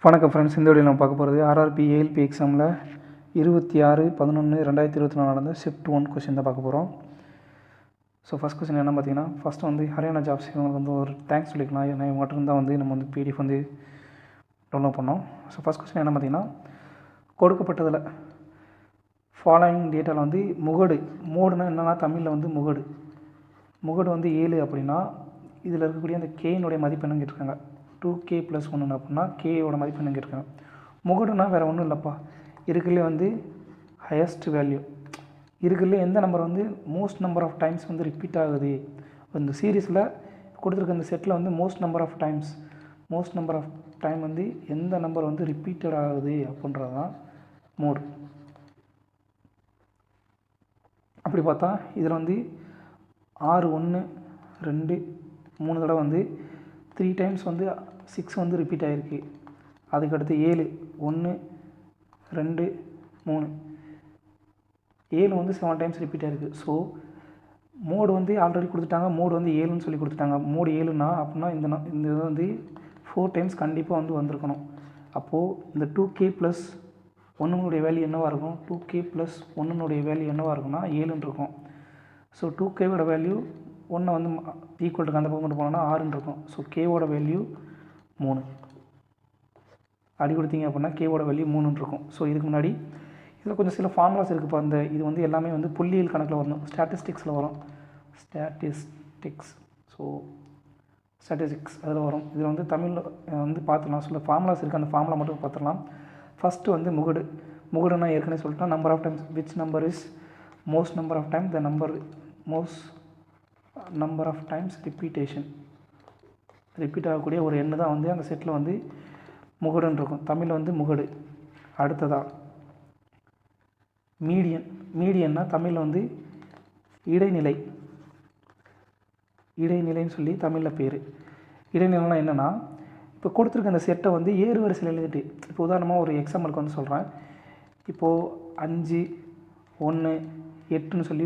வணக்கம் ஃப்ரெண்ட்ஸ். இந்த வீடியோ நம்ம பார்க்க போகிறது ஆர்ஆர்பி ஏஎல்பி எக்ஸாமில் 26/11/2024 நடந்த ஷிஃப்ட் 1 கொஸ்டின் தான் பார்க்க போகிறோம். ஸோ ஃபஸ்ட் கொஸ்டின் என்ன பார்த்தீங்கன்னா, ஃபஸ்ட்டு வந்து ஹரியானா ஜாப்ஸ் இவங்களுக்கு வந்து ஒரு தேங்க்ஸ் சொல்லிக்கலாம். ஏன்னா இவங்ககிட்ட இருந்தால் வந்து நம்ம வந்து பிடிஎஃப் வந்து டவுன்லோட் பண்ணோம். ஸோ ஃபஸ்ட் கொஸ்டின் என்ன பார்த்தீங்கன்னா, கொடுக்கப்பட்டதில் ஃபாலோயிங் டேட்டாவில் வந்து மோடுனா என்னென்னா தமிழில் வந்து முகடு வந்து 7 அப்படின்னா இதில் இருக்கக்கூடிய அந்த கேனுடைய மதிப்பு என்னன்னு கேட்டிருக்காங்க. 2k + 1 அப்படின்னா கேயோட மதிப்பு என்னன்னு கேட்டிருக்காங்க. முகடுனா வேறு ஒன்றும் இல்லைப்பா, இருக்கிறதுலே வந்து ஹையஸ்ட் வேல்யூ, இருக்கிறதுலே எந்த நம்பர் வந்து மோஸ்ட் நம்பர் ஆஃப் டைம்ஸ் வந்து ரிப்பீட் ஆகுது. இந்த சீரீஸில் கொடுத்துருக்க இந்த செட்டில் வந்து மோஸ்ட் நம்பர் ஆஃப் டைம் வந்து எந்த நம்பர் வந்து ரிப்பீட்டட் ஆகுது அப்படின்றது தான் மோடு. அப்படி பார்த்தா இதில் வந்து 6 1 2 3 தடவை வந்து 3 டைம்ஸ் வந்து 6 வந்து ரிப்பீட் ஆகிருக்கு. அதுக்கடுத்து 7 1 2 3 7 வந்து 7 டைம்ஸ் ரிப்பீட் ஆகிருக்கு. ஸோ மோடு வந்து ஆல்ரெடி கொடுத்துட்டாங்க, மோடு வந்து 7ன்னு சொல்லி கொடுத்துட்டாங்க. மோடு 7னா அப்படின்னா இந்த இது வந்து 4 டைம்ஸ் கண்டிப்பாக வந்து வந்திருக்கணும். அப்போது இந்த 2k + 1 வேல்யூ என்னவாக இருக்கும்? 2k + 1 வேல்யூ என்னவாக இருக்குன்னா 7ன்னு இருக்கும். ஸோ 2kவோட வேல்யூ 1 வந்து ஈக்குவல் அந்த பக்கம் கொண்டு போனோம்னா 6ன்னு இருக்கும். ஸோ கேவோட வேல்யூ 3 அடி கொடுத்தீங்க அப்படின்னா கேவோட வேல்யூ 3ன்னு இருக்கும். ஸோ இதுக்கு முன்னாடி இதில் கொஞ்சம் சில ஃபார்முலாஸ் இருக்குப்பா. அந்த இது வந்து எல்லாமே வந்து புள்ளியியல் கணக்கில் வரணும், ஸ்டாட்டிஸ்டிக்ஸில் வரும். ஸ்டாட்டிஸ்டிக்ஸ் அதில் வரும். இதில் வந்து தமிழில் வந்து பார்த்துக்கலாம். சில ஃபார்முலாஸ் இருக்குது, அந்த ஃபார்முலா மட்டும் பார்த்துடலாம். ஃபஸ்ட்டு வந்து முகடுனா ஏற்கனவே சொல்லிட்டோம். Number of times which number is most number of time most number of times repeat ஆகக்கூடிய ஒரு எண்ணு தான் வந்து அந்த செட்டில் வந்து முகடுன்னு இருக்கும். தமிழில் வந்து முகடு. அடுத்ததாக மீடியன்னா தமிழில் வந்து இடைநிலைன்னு சொல்லி தமிழில் பேர். இடைநிலைனா என்னென்னா, இப்போ கொடுத்துருக்க அந்த செட்டை வந்து ஏறு வரிசையில் எழுதிட்டு, இப்போ உதாரணமாக ஒரு எக்ஸாம்பிளுக்கு வந்து சொல்கிறேன். இப்போது 5 1 8ன்னு சொல்லி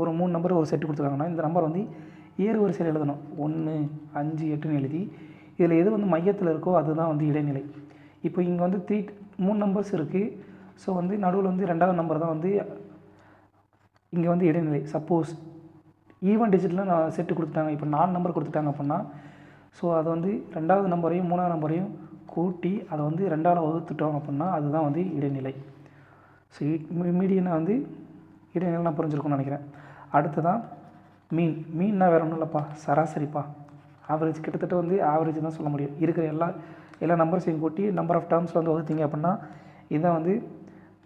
ஒரு 3 நம்பர் ஒரு செட்டு கொடுத்துருக்காங்கன்னா இந்த நம்பர் வந்து ஏறு வரிசையில் எழுதணும். 1 5 8ன்னு எழுதி இதில் எது வந்து மையத்தில் இருக்கோ அதுதான் வந்து இடைநிலை. இப்போ இங்கே வந்து 3 நம்பர்ஸ் இருக்குது. ஸோ வந்து நடுவில் வந்து 2வது நம்பர் தான் வந்து இங்கே வந்து இடைநிலை. சப்போஸ் ஈவன் டிஜிட்டில் நான் செட்டு கொடுத்துட்டாங்க, இப்போ 4 நம்பர் கொடுத்துட்டாங்க அப்படின்னா, ஸோ அது வந்து 2வது நம்பரையும் 3வது நம்பரையும் கூட்டி அதை வந்து 2ஆல் வகுத்துட்டோம் அப்படின்னா அதுதான் வந்து இடைநிலை. ஸோ மீடியனை வந்து இடைநிலை புரிஞ்சிருக்கும்னு நினைக்கிறேன். அடுத்ததான் மீன்னா வேறு ஒன்றும் இல்லைப்பா, சராசரிப்பா. ஆவரேஜ் கிட்டத்தட்ட வந்து ஆவரேஜ் தான் சொல்ல முடியும். இருக்கிற எல்லா நம்பர்ஸையும் கூட்டி நம்பர் ஆஃப் டேர்ம்ஸில் வந்து வகுத்தீங்க அப்படின்னா இதுதான் வந்து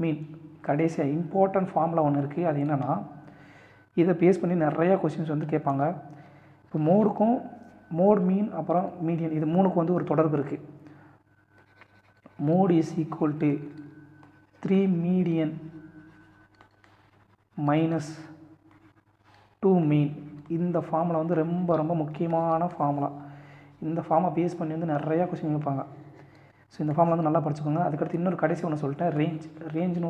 மீன். கடைசியாக இம்பார்ட்டன்ட் ஃபார்முலா ஒன்று இருக்குது. அது என்னென்னா, இதை பேஸ் பண்ணி நிறையா கொஸ்டின்ஸ் வந்து கேட்பாங்க. இப்போ மோட் மீன் அப்புறம் மீடியன், இது 3க்கும் வந்து ஒரு தொடர்பு இருக்குது. Mode is equal to 3 median minus 2 mean. இந்த ஃபார்முலா வந்து ரொம்ப ரொம்ப முக்கியமான ஃபார்முலா. இந்த ஃபார்மை பேஸ் பண்ணி வந்து நிறையா கொஸ்டின் கேட்பாங்க. ஸோ இந்த ஃபார்முலா வந்து நல்லா படிச்சுக்கோங்க. அதுக்கடுத்து இன்னொரு கடைசி ஒன்று சொல்லிட்டேன், ரேஞ்சுன்னு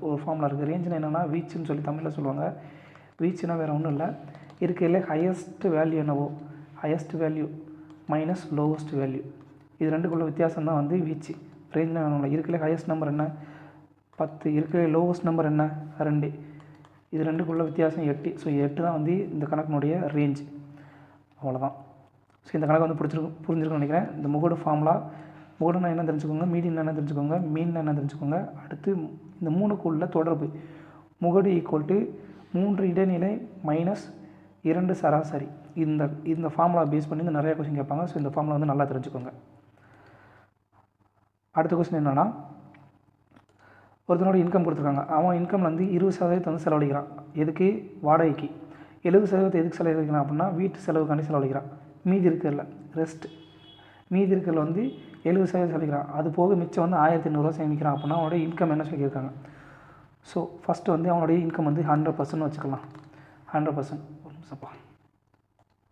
ஒரு ஃபார்முலா இருக்குது. ரேஞ்சுன்னு என்னென்னா வீச்சுன்னு சொல்லி தமிழில் சொல்லுவாங்க. வீச்சுனா வேறு ஒன்றும் இல்லை, இருக்கிறதுல ஹையஸ்ட் வேல்யூ என்னவோ, highest value minus lowest value, இது ரெண்டுக்குள்ள வித்தியாசம் தான் வந்து வீச்சு. ரேஞ்சுனா வேணும் இல்லை, இருக்கிறதுல ஹையஸ்ட் நம்பர் என்ன 10, இருக்கிற லோவஸ்ட் நம்பர் என்ன 2, இது ரெண்டுக்குள்ள வித்தியாசம் 8. ஸோ 8 தான் வந்து இந்த கணக்கினுடைய ரேஞ்ச். அவ்வளோதான். ஸோ இந்த கணக்கு வந்து புரிஞ்சிருக்குன்னு நினைக்கிறேன். இந்த முகடுனா என்ன தெரிஞ்சுக்கோங்க, மீடியன் என்ன தெரிஞ்சுக்கோங்க, மீன் என்ன தெரிஞ்சுக்கோங்க. அடுத்து இந்த 3க்குள்ள தொடர்பு, முகடு ஈக்குவல் டு 3 இடைநிலை மைனஸ் 2 சராசரி. இந்த ஃபார்முலா பேஸ் பண்ணி இந்த நிறையா கொஸ்டின் கேட்பாங்க. ஸோ இந்த ஃபார்முலா வந்து நல்லா தெரிஞ்சுக்கோங்க. அடுத்த கொஸ்டின் என்னென்னா, ஒருத்தனோட இன்கம் கொடுத்துருக்காங்க. அவன் இன்கமில் வந்து 20% வந்து செலவழிக்கிறான். எதுக்கு? வாடகைக்கு. 70% எதுக்கு செலவழிக்கிறான் அப்படின்னா வீட்டு செலவுக்காண்டி செலவழிக்கிறான். மீதி இருக்கிறதுல வந்து 70% செலவழிக்கிறான். அது போக மிச்சம் வந்து 1500 சேமிக்கிறான் அப்படின்னா அவனுடைய இன்கம் என்ன சொல்லியிருக்காங்க. ஸோ ஃபஸ்ட்டு வந்து அவனுடைய இன்கம் வந்து 100% வச்சுக்கலாம். 100%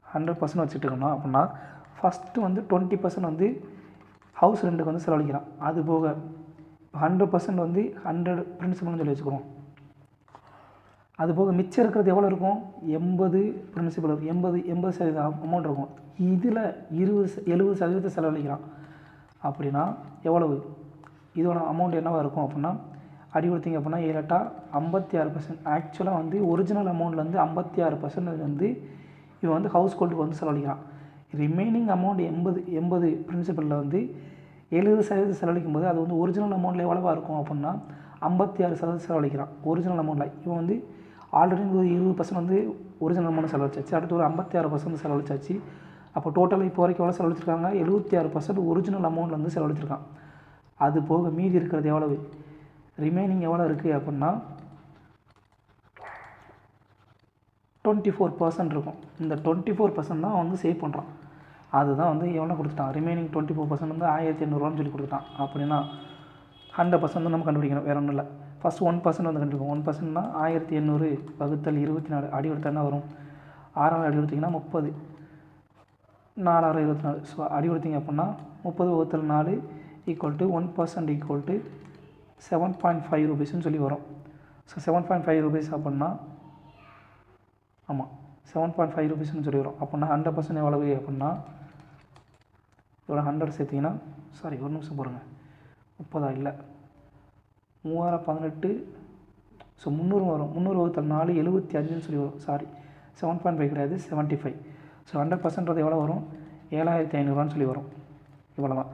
100% வச்சுக்கிட்டோம்னா அப்படின்னா ஃபஸ்ட்டு வந்து 20% வந்து ஹவுஸ் ரெண்டுக்கு வந்து செலவழிக்கிறான். அது போக 100% வந்து 100 பிரின்சிபல்னு சொல்லி வச்சுக்கிறோம். அது போக மிச்சம் இருக்கிறது எவ்வளோ இருக்கும்? 80 பிரின்சிபல், 80% அமௌண்ட் இருக்கும். இதில் 70% செலவழிக்கிறான். அப்படின்னா எவ்வளவு இதோட அமௌண்ட் என்னவாக இருக்கும் அப்படின்னா அடி கொடுத்தீங்க அப்படின்னா 7 56%. ஆக்சுவலாக வந்து ஒரிஜினல் அமௌண்ட்லேருந்து 56% வந்து இவன் வந்து ஹவுஸ் ஹோல்டுக்கு வந்து செலவழிக்கிறான். ரிமைனிங் அமௌண்ட் 80 பிரின்சிபலில் வந்து 70% செலவழிக்கும் போது அது வந்து ஒரிஜினல் அமௌண்ட்டில் எவ்வளோவா இருக்கும் அப்படின்னா 56% செலவழிக்கிறான் ஒரிஜினல் அமௌண்ட்டில். இவன் வந்து ஆல்ரெடி ஒரு 20% வந்து ஒரிஜினல் அமௌண்ட் செலவழிச்சாச்சு, அடுத்து ஒரு 56% செலவழிச்சாச்சு. அப்போ டோட்டலாக இப்போ வரைக்கும் எவ்வளோ செலவழிச்சிருக்காங்க? 76% ஒரிஜினல் அமௌண்ட்டில் வந்து செலவழிச்சிருக்கான். அது போக மீதி இருக்கிறது எவ்வளவு, ரிமைனிங் எவ்வளோ இருக்குது அப்படின்னா 24% இருக்கும். இந்த 24% தான் வந்து சேவ் பண்ணுறான். அதுதான் வந்து எவ்வளோ கொடுத்துட்டான், ரிமைனிங் 24% வந்து 1800 சொல்லி கொடுத்துட்டான். அப்படின்னா 100% வந்து நம்ம கண்டுபிடிக்கணும், வேறு ஒன்றும் இல்லை. ஃபஸ்ட் 1% வந்து கண்டுபிடிக்கும். 1%னா 1800 வகுத்தல் 24 அடி கொடுத்தா என்ன வரும்? 6 அடி கொடுத்திங்கன்னா 30, 4 24. ஸோ அடி கொடுத்திங்க அப்படின்னா 30 வகுத்தல் 4 ஈக்குவல் டு 1% ஈக்குவல் டு 7.5 ரூபீஸ்ன்னு சொல்லி வரும். ஸோ 7.5 ரூபீஸ் அப்படின்னா ஆமாம் 7.5 ரூபீஸ்ன்னு சொல்லி வரும். அப்படின்னா 100% எவ்வளவு அப்படின்னா இதோட 100 சேர்த்திங்கன்னா ஒரு நிமிஷம் போடுங்க, 30 இல்லை 3018. ஸோ 300 வரும். 300 வகுத்தல் 4 75ன்னு சொல்லி வரும். 7.5 கிடையாது 75. ஸோ 100% எவ்வளோ வரும்? 7500 சொல்லி வரும். இவ்வளோ தான்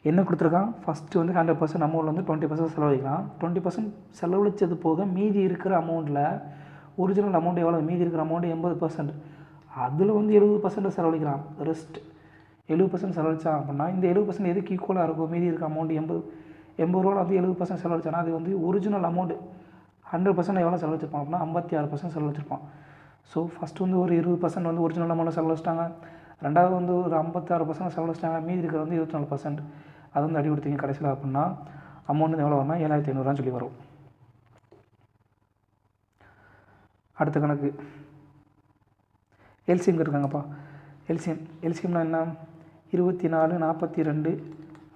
என்ன கொடுத்துருக்கான். ஃபஸ்ட்டு வந்து 100% அமௌண்ட்டில் வந்து 20% செலவழிக்கலாம். 20% செலவழித்தது போக மீதி இருக்கிற அமௌண்ட்டில் ஒரிஜினல் அமௌண்ட் எவ்வளோ, மீதி இருக்கிற அமௌண்ட் 80%. அதில் வந்து 70% செலவழிக்கிறான். ரெஸ்ட் 70% செலவழித்தான் அப்படின்னா இந்த 70% எதுக்கு ஈக்குவலாக இருக்கும்? மீதி இருக்கிற அமௌண்ட் 80 ரூபா வந்து 70% செலவழிச்சானா அது வந்து ஒரிஜினல் அமௌண்ட் 100% எவ்வளோ செலவழிச்சிருப்பான் அப்படின்னா 56% செலவழிச்சிருப்பான். ஸோ ஃபஸ்ட்டு வந்து ஒரு 20% வந்து ஒரிஜினல் அமௌண்ட்டில் செலவழிச்சிட்டாங்க, ரெண்டாவது வந்து ஒரு 56% செலவழிச்சிட்டாங்க, மீதி இருக்கிற வந்து 24%. அது வந்து அடி கொடுத்தீங்க கடைசியில் அப்படின்னா அமௌண்ட் வந்து எவ்வளோ வரும்னா 7500 சொல்லி வரும். அடுத்த கணக்கு எல்சிஎம் கேட்டிருக்காங்கப்பா. எல்சிஎம்னா என்ன? 24, 42,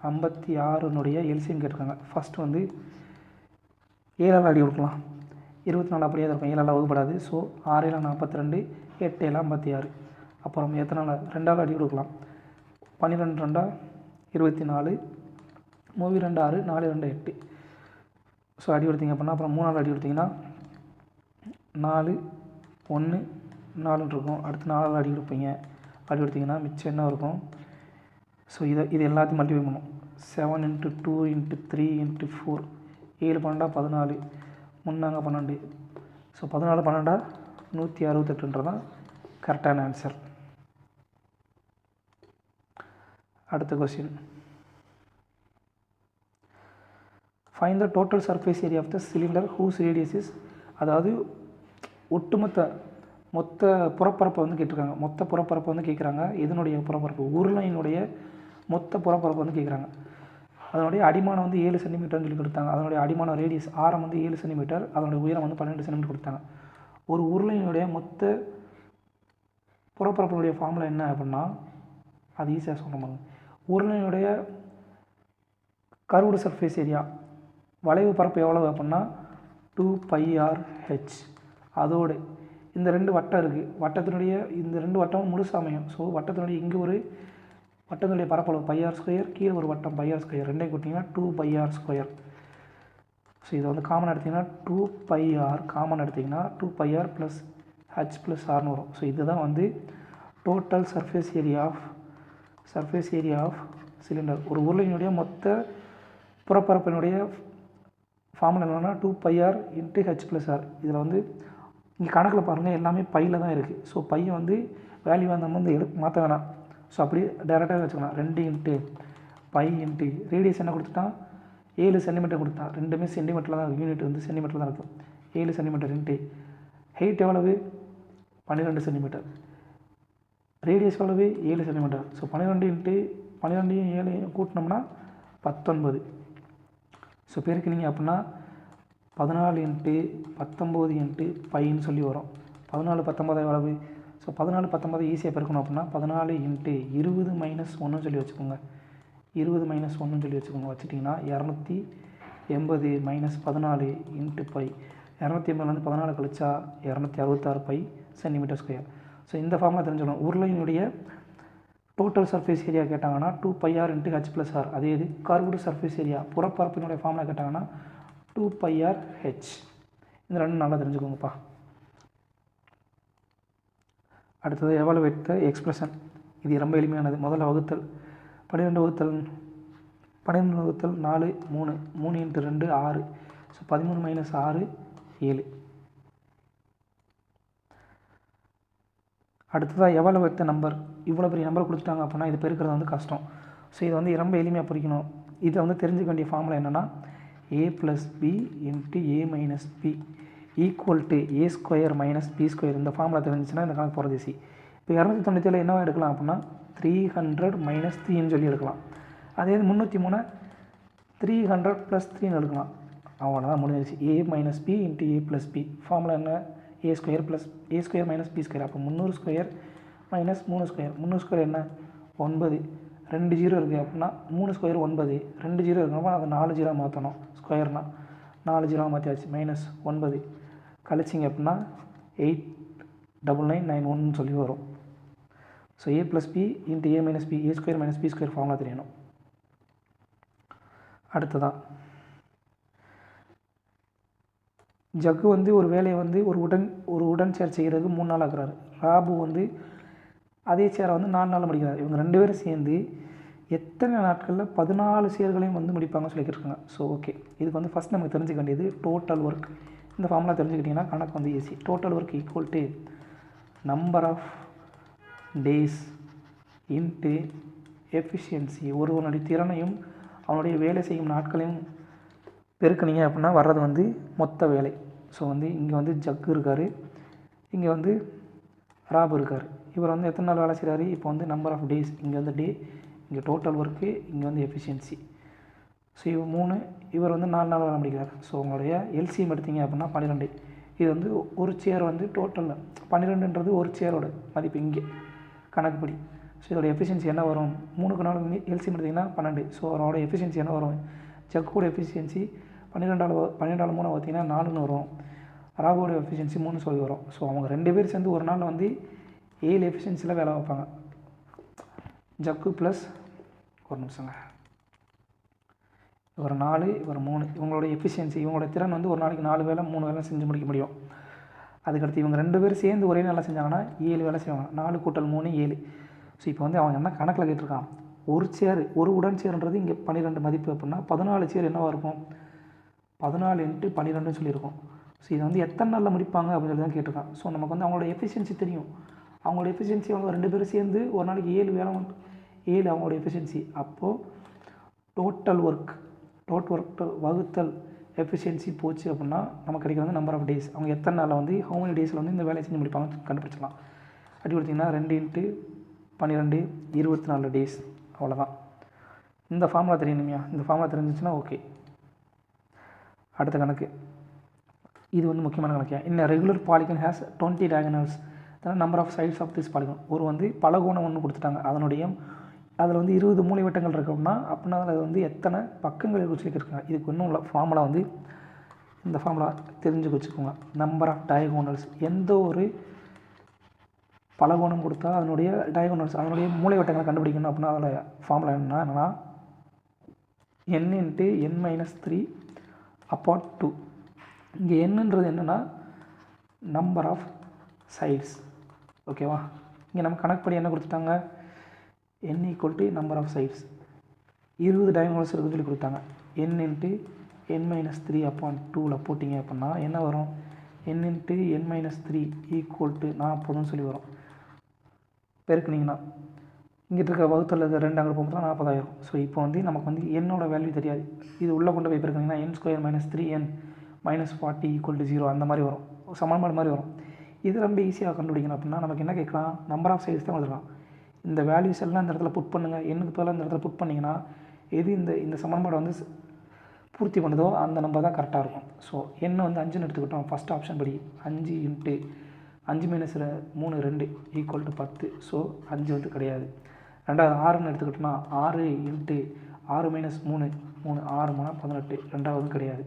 56 எல்சிஎம் கேட்டிருக்காங்க. ஃபஸ்ட்டு வந்து 7ஆல் அடி கொடுக்கலாம். 24 அப்படியே இருக்கும், 7ஆல் வகுப்படாது. ஸோ 6 42, 8 56. அப்புறம் எத்தனை 2ஆல் அடி கொடுக்கலாம். 12 2 24, 3 2 6, 4 2 8. ஸோ அடி கொடுத்தீங்க அப்படின்னா அப்புறம் 3ஆல் அடி கொடுத்தீங்கன்னா 4 1 4 இருக்கும். அடுத்து 4ஆல் அடி கொடுப்பீங்க. அடி கொடுத்தீங்கன்னா மிச்சம் என்ன இருக்கும்? ஸோ இது எல்லாத்தையும் மல்டிப்ளை பண்ணும். 7 × 2 × 3 × 4 7 12 14, 3 12. ஸோ 14 12 168 கரெக்டான ஆன்சர். அடுத்த question, find the total surface area of the cylinder whose radius is, அதாவது மொத்த புறப்பரப்பை வந்து கேட்டிருக்காங்க. மொத்த புறப்பரப்பை வந்து கேட்குறாங்க. இதனுடைய புறப்பரப்பு உருளையினுடைய மொத்த புறப்பரப்பு வந்து கேட்குறாங்க. அதனுடைய அடிமானம் வந்து 7 சென்டிமீட்டர்னு சொல்லி கொடுத்தாங்க. அதனுடைய அடிமான ரேடியஸ் ஆரம் வந்து 7 சென்டிமீட்டர், அதனுடைய உயரம் வந்து 12 சென்டிமீட்டர் கொடுத்தாங்க. ஒரு உருளையினுடைய மொத்த புறப்பரப்பினுடைய ஃபார்முலா என்ன அப்படின்னா அது ஈஸியாக சொல்ல முடியும். உருளையினுடைய கர்வ்டு சர்ஃபேஸ் ஏரியா வளைவு பரப்பு எவ்வளவு அப்படின்னா 2πr/h. அதோடு இந்த 2 வட்டம் இருக்குது. வட்டத்தினுடைய இந்த 2 வட்டமும் முழுசாக அமையும். ஸோ வட்டத்தினுடைய இங்கே ஒரு வட்டத்தினுடைய பரப்பளவு πr², கீழே ஒரு வட்டம் πr², ரெண்டையும் கூட்டிங்கன்னா 2πr². ஸோ இதை வந்து காமன் எடுத்திங்கன்னா 2πr, காமன் எடுத்திங்கன்னா 2πr + h + rன்னு வரும். ஸோ இதுதான் வந்து total surface area of cylinder. ஒரு உருளையினுடைய மொத்த புறப்பரப்பினுடைய ஃபார்முலா என்னென்னா 2πr × h + r. இதில் வந்து இங்கே கணக்கில் பாருங்கள் எல்லாமே பையில் தான் இருக்குது. ஸோ பையை வந்து வேல்யூ நம்ம வந்து மாற்ற வேணாம். ஸோ அப்படியே டேரெக்டாக வச்சுக்கலாம். 2 × π × ரேடியஸ் என்ன கொடுத்துட்டான் 7 சென்டிமீட்டர் கொடுத்தான். ரெண்டுமே சென்டிமீட்டரில் தான் இருக்குது, யூனிட் வந்து சென்டிமீட்டரில் தான் இருக்கும். 7 சென்டிமீட்டர் × ஹைட் எவ்வளவு 12 சென்டிமீட்டர், ரேடியஸ் எவ்வளவு 7 சென்டிமீட்டர். ஸோ 12 × 12 7 கூட்டினோம்னா 19. ஸோ பெருக்கினீங்க அப்படின்னா 14 × 19 × πன்னு சொல்லி வரும். 14 19 எவ்வளவு? ஸோ 14 19 ஈஸியாக பெருக்கணும் அப்படின்னா 14 × 20 - 1 சொல்லி வச்சுக்கோங்க. 20 - 1 சொல்லி வச்சுக்கோங்க. வச்சுட்டிங்கன்னா 280 - 14 × π. 280 14 கழிச்சா 266 π cm². ஸோ இந்த ஃபார்முலா தெரிஞ்சுக்கணும். உருளையினுடைய டோட்டல் சர்ஃபேஸ் ஏரியா கேட்டாங்கன்னா 2πr × h+r. அதே இது கர்வ்டு சர்ஃபேஸ் ஏரியா புறப்பரப்பினுடைய ஃபார்முலா கேட்டாங்கன்னா 2πr h. இந்த ரெண்டும் நல்லா தெரிஞ்சுக்கோங்கப்பா. அடுத்தது எவாலுவேட் த எக்ஸ்பிரஷன். இது ரொம்ப எளிமையானது. முதல்ல வகுத்தல் 12 வகுத்தல் 4 3 3 × 2 6. ஸோ 13 - 6 7. அடுத்ததாக எவாலுவேட் த நம்பர். இவ்வளோ பெரிய நம்பர் கொடுத்துட்டாங்க அப்படின்னா இது பெருக்கிறது வந்து கஷ்டம். ஸோ இது வந்து ரொம்ப எளிமையாக பிரிக்கணும். இதை வந்து தெரிஞ்சுக்க வேண்டிய ஃபார்முலா என்னென்னா a + b × a - b = a² - b². இந்த ஃபார்முலா தெரிஞ்சிச்சுன்னா இந்த கணக்கு போகிறது ஈஸி. இப்போ 297 என்னவா எடுக்கலாம் அப்படின்னா 300 - 3ன்னு சொல்லி எடுக்கலாம். அதே 303 300 + 3ன்னு எடுக்கலாம். அவ்வளோதான் முடிஞ்சிருச்சு. a - b × a + b. Formula என்ன? a² + b². அப்போ 300² - 3². 3² என்ன? 9. 2 0 இருக்குது அப்படின்னா 3² 9. 2 0 இருக்கணும்னா அதை 4 0 மாற்றணும். ஸ்கொயர்னா 4 0 மாற்றியாச்சு. -9 கழிச்சிங்க அப்படின்னா 89991 சொல்லி வரும். So a + b × a - b a² - b² formula தெரியணும். அடுத்ததான் ஜக்கு வந்து ஒரு வேலையை வந்து ஒரு உடன் சேர் செய்கிறதுக்கு 3 நாள் ஆக்குறாரு. ராபு வந்து அதே சேரை வந்து 4 நாள் முடிக்கிறார். இவங்க 2 பேரும் சேர்ந்து எத்தனை நாட்களில் 14 சேர்களையும் வந்து முடிப்பாங்கன்னு சொல்லியிருக்காங்க. ஸோ ஓகே, இதுக்கு வந்து ஃபஸ்ட் நமக்கு தெரிஞ்சுக்க வேண்டியது டோட்டல் ஒர்க். இந்த ஃபார்முலா தெரிஞ்சுக்கிட்டிங்கன்னா கணக்கு வந்து easy. Total work = number of days into efficiency. ஒருவனுடைய திறனையும் அவனுடைய வேலை செய்யும் நாட்களையும் பெருக்குனீங்க அப்படின்னா வர்றது வந்து மொத்த வேலை. ஸோ வந்து இங்கே வந்து ஜக்கு இருக்கார், இங்கே வந்து ராபு இருக்கார். இவர் வந்து எத்தனை நாள் வேலை செய்கிறாரு? இப்போ வந்து நம்பர் ஆஃப் டேஸ், இங்கே வந்து டே, இங்கே டோட்டல் ஒர்க்கு, இங்கே வந்து எஃபிஷியன்சி. ஸோ இவர் 3, இவர் வந்து 4 நாள் வேலை முடிக்கிறார். ஸோ உங்களுடைய எல்சிஎம் எடுத்தீங்க அப்படின்னா 12. இது வந்து ஒரு சேர் வந்து டோட்டலில் 12ன்றது ஒரு சேரோட மதிப்பு இங்கே கணக்குப்படி. ஸோ இதோட எஃபிஷியன்சி என்ன வரும்? 3க்கு 4 எல்சிஎம் எடுத்திங்கன்னா 12. ஸோ அவரோட எஃபிஷியன்சி என்ன வரும்? ஜக்கோட எஃபிஷியன்சி 12 3 பார்த்தீங்கன்னா 4ன்னு வரும். ராபோட எஃபிஷியன்சி 3 சொல்லி வரும். ஸோ அவங்க 2 பேர் சேர்ந்து ஒரு நாளில் வந்து 7 எஃபிஷியன்சியில் வேலை வைப்பாங்க. ஜக்கு ப்ளஸ் ஒரு நிமிஷங்க, இவர் 4 இவர் 3. இவங்களோட எஃபிஷியன்சி, இவங்களோட திறன் வந்து ஒரு நாளைக்கு 4 வேலை 3 வேலை செஞ்சு முடிக்க முடியும். அதுக்கடுத்து இவங்க 2 பேர் சேர்ந்து ஒரே நாளில் செஞ்சாங்கன்னா 7 வேலை செய்வாங்க. 4 + 3 7. ஸோ இப்போ வந்து அவன் என்ன கணக்கில் கேட்டிருக்கான்? ஒரு சேர், ஒரு உடன் சேர்ன்றது இங்கே 12 மதிப்பு அப்படின்னா 14 சேர் என்னவாக இருக்கும்? 14 × 12ன்னு சொல்லியிருக்கோம். ஸோ இதை வந்து எத்தனை நாளில் முடிப்பாங்க அப்படின்னு சொல்லி தான் கேட்டிருக்கான். ஸோ நமக்கு வந்து அவங்களோட எஃபிஷியன்சி தெரியும். அவங்களோட எஃபிஷியன்சி அவங்க 2 பேரும் சேர்ந்து ஒரு நாளைக்கு 7 வேலை 7 அவங்களோட எஃபிஷியன்சி. அப்போது டோட்டல் ஒர்க் வகுத்தல் எஃபிஷியன்சி போச்சு அப்படின்னா நமக்கு கிடைக்கிறது நம்பர் ஆஃப் டேஸ். அவங்க எத்தனை நாளில் வந்து ஹவு மெனி டேஸில் வந்து இந்த வேலையை செஞ்சு முடிப்பாங்கன்னு கண்டுபிடிச்சிடலாம். அப்படி கொடுத்திங்கன்னா 2 × 12 24 டேஸ். அவ்வளோதான். இந்த ஃபார்முலா தெரியணுமையா? இந்த ஃபார்முலா தெரிஞ்சிச்சுன்னா ஓகே. அடுத்த கணக்கு இது வந்து முக்கியமான கணக்கு. இன்னும் ரெகுலர் பாலிகன் ஹேஸ் 20 டயகனல்ஸ். அதனால் number of sides of this polygon. ஒரு வந்து பலகோணம் ஒன்று கொடுத்துட்டாங்க, அதனுடைய அதில் வந்து 20 மூலை வட்டங்கள் இருக்கோம்னா அப்படின்னா அதில் வந்து எத்தனை பக்கங்கள் வச்சுருக்காங்க. இதுக்கு இன்னும் உள்ள ஃபார்முலா வந்து இந்த ஃபார்முலா தெரிஞ்சு வச்சுக்கோங்க. Number of diagonals. எந்த ஒரு பலகோணம் கொடுத்தா அதனுடைய டயகோனல்ஸ், அதனுடைய மூலை வட்டங்களை கண்டுபிடிக்கணும் அப்படின்னா அதில் ஃபார்முலா என்னன்னா n × n - 3 upon 2. இங்கே என்னன்றது என்னென்னா நம்பர் ஆஃப் சைட்ஸ். ஓகேவா? இங்கே நம்ம கணக்குப்படி என்ன கொடுத்துட்டாங்க? n = number of sides. 20 diagonals இருக்குன்னு சொல்லி கொடுத்தாங்க. n × n - 3 upon 2ல் போட்டிங்க அப்படின்னா என்ன வரும்? n × n - 3 = 40ன்னு சொல்லி வரும். பெருக்குனிங்கன்னா இங்கிட்ட இருக்க வகுத்தில் இருக்க 2 அங்கே போகும்போது 40,000. ஸோ இப்போ வந்து நமக்கு வந்து என்னோட வேல்யூ தெரியாது. இது உள்ளே கொண்டு போய் பெருக்குனிங்கன்னா n² - 3n - 40 = 0 அந்த மாதிரி வரும். சமன்பாடு மாதிரி வரும். இது ரொம்ப ஈஸியாக கண்டுபிடிக்கணும் அப்படின்னா நமக்கு என்ன கேட்கலாம்? நம்பர் ஆஃப் சைட்ஸ் தான் வந்துடலாம். இந்த வேல்யூஸ் எல்லாம் இந்த இடத்துல புட் பண்ணுங்கள். எண்ணுக்கு பதிலாக இந்த இடத்துல புட் பண்ணிங்கன்னா எது இந்த சமன்பாடு வந்து பூர்த்தி பண்ணுதோ அந்த நம்பர் தான் கரெக்டாக இருக்கும். ஸோ என்ன வந்து 5ன்னு எடுத்துக்கிட்டோம். ஃபஸ்ட் ஆப்ஷன் படி 5 × 5 - 3 2 = 10. ஸோ 5 வந்து கிடையாது. ரெண்டாவது 6ன்னு எடுத்துக்கிட்டோம்னா 6 × 6 - 3 3 6 - 18. ரெண்டாவதும் கிடையாது.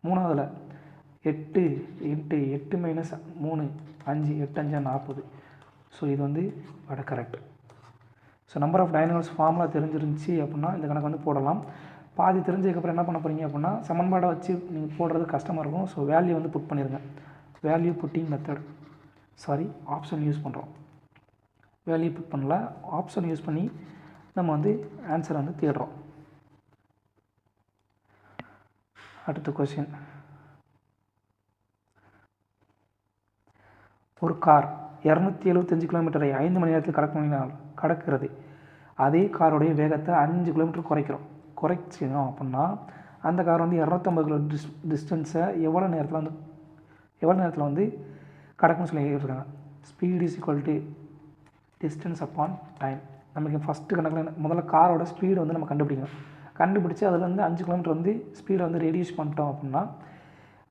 மூணாவதில் 8 × 8 - 3 5 8 5 40. ஸோ இது வந்து கரெக்ட். ஸோ நம்பர் ஆஃப் டைனோஸ் ஃபார்முலா தெரிஞ்சிருந்துச்சி அப்படின்னா இந்த கணக்கு வந்து போடலாம். பாதி தெரிஞ்சதுக்கப்புறம் என்ன பண்ண போகிறீங்க அப்படின்னா சமன்பாடை வச்சு நீங்கள் போடுறது கஷ்டமாக இருக்கும். ஸோ வேல்யூ வந்து புட் பண்ணிடுங்க. Value pudding method, option use பண்ணுறோம். வேல்யூ புட் பண்ணல, ஆப்ஷன் யூஸ் பண்ணி நம்ம வந்து ஆன்சரை வந்து தேடுறோம். அடுத்த கொஸ்டின், ஒரு கார் 275 கிலோமீட்டரை 5 மணி நேரத்தில் கடக்கிறது. அதே காரோடைய வேகத்தை 5 கிலோமீட்டர் குறைச்சிடும் அப்படின்னா அந்த கார் வந்து 250 கிலோ டிஸ்டன்ஸை எவ்வளோ நேரத்தில் வந்து கடக்குன்னு சொல்லி கேட்டிருக்காங்க. Speed is equal to distance upon time. நமக்கு ஃபஸ்ட்டு கணக்கில் முதல்ல காரோட ஸ்பீடை வந்து நம்ம கண்டுபிடிச்சி அதில் வந்து 5 கிலோமீட்டர் வந்து ஸ்பீடை வந்து ரெடியூஸ் பண்ணிட்டோம் அப்படின்னா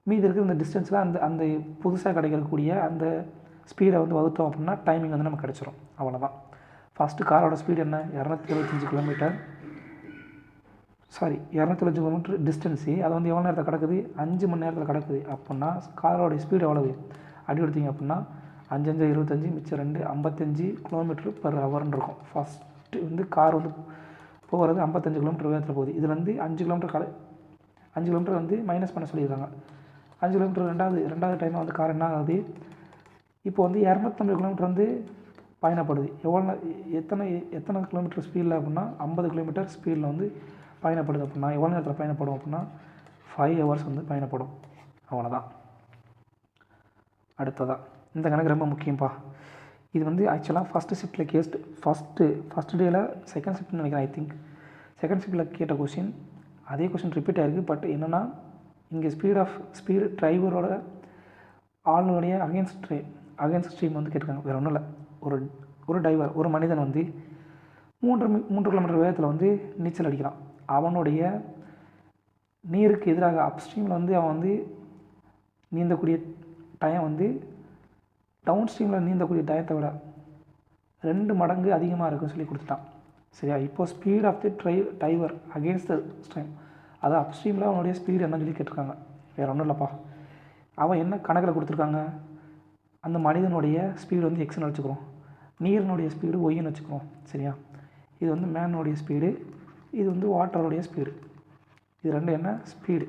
மீதி இருக்கிற இந்த டிஸ்டன்ஸில் அந்த புதுசாக கிடைக்கக்கூடிய அந்த ஸ்பீடை வந்து வகுத்தோம் அப்படின்னா டைமிங் வந்து நமக்கு கிடச்சிரும். அவ்வளோதான். ஃபஸ்ட்டு காரோட ஸ்பீடு என்ன, 275 கிலோமீட்டர் டிஸ்டன்ஸு. அது வந்து எவ்வளோ நேரத்தில் கிடக்குது, 5 மணி நேரத்தில் கிடக்குது. அப்படின்னா காரோடைய ஸ்பீடு எவ்வளவு அப்படி எடுத்திங்க அப்படின்னா 5 5 25 மிச்சம் 2 55 கிலோமீட்டர் பர் ஹவர்னு இருக்கும். ஃபஸ்ட்டு வந்து கார் வந்து போகிறது 55 கிலோமீட்டர் வேகத்தில் போகுது. இதில் வந்து 5 கிலோமீட்டர் வந்து மைனஸ் பண்ண சொல்லியிருக்காங்க. 5 கிலோமீட்டர் ரெண்டாவது டைமாக வந்து கார் என்ன ஆகுது, இப்போ வந்து 250 கிலோமீட்டர் வந்து பயணப்படுது. எத்தனை கிலோமீட்டர் ஸ்பீடில் அப்படின்னா 50 கிலோமீட்டர் ஸ்பீடில் வந்து பயணப்படுது. அப்படின்னா எவ்வளோ நேரத்தில் பயணப்படும் அப்படின்னா 5 ஹவர்ஸ் வந்து பயணப்படும். அவ்வளோதான். அடுத்ததான் இந்த கணக்கு ரொம்ப முக்கியம்ப்பா. இது வந்து ஆக்சுவலாக ஃபஸ்ட்டு ஷிஃப்ட்டில் ஃபஸ்ட்டு டேயில் செகண்ட் ஷிஃப்ட்னு நினைக்கிறேன். ஐ திங்க் செகண்ட் ஷிஃப்ட்டில் கேட்ட கொஷின் அதே கொஷின் ரிப்பீட் ஆகிருக்கு. பட் என்னென்னா இங்கே ஸ்பீடு டிரைவரோட ஆளுடைய அகேன்ஸ்ட் ஸ்ட்ரீம் வந்து கேட்டிருக்காங்க. வேறு ஒன்றும் இல்லை, ஒரு டிரைவர் ஒரு மனிதன் வந்து 3 கிலோமீட்டர் வேகத்தில் வந்து நீச்சல் அடிக்கிறான். அவனுடைய நீருக்கு எதிராக அப்ஸ்ட்ரீமில் வந்து அவன் வந்து நீந்தக்கூடிய டைம் வந்து டவுன் ஸ்ட்ரீமில் நீந்தக்கூடிய டயத்தை விட 2 மடங்கு அதிகமாக இருக்குன்னு சொல்லி கொடுத்துட்டான். சரியா? இப்போ speed of the driver against the stream, அதாவது அப்ஸ்ட்ரீமில் அவனுடைய ஸ்பீடு என்னன்னு சொல்லி கேட்டிருக்காங்க. வேறு ஒன்றும் இல்லைப்பா, அவன் என்ன கணக்கில் கொடுத்துருக்காங்க, அந்த மனிதனுடைய ஸ்பீடு வந்து எக்ஸ்ன்னு வச்சுக்கிறோம், நீரினுடைய ஸ்பீடு ஒய்ன்னு வச்சுக்கிறோம். சரியா? இது வந்து மேனுடைய ஸ்பீடு, இது வந்து வாட்டருடைய ஸ்பீடு. இது ரெண்டு என்ன ஸ்பீடு.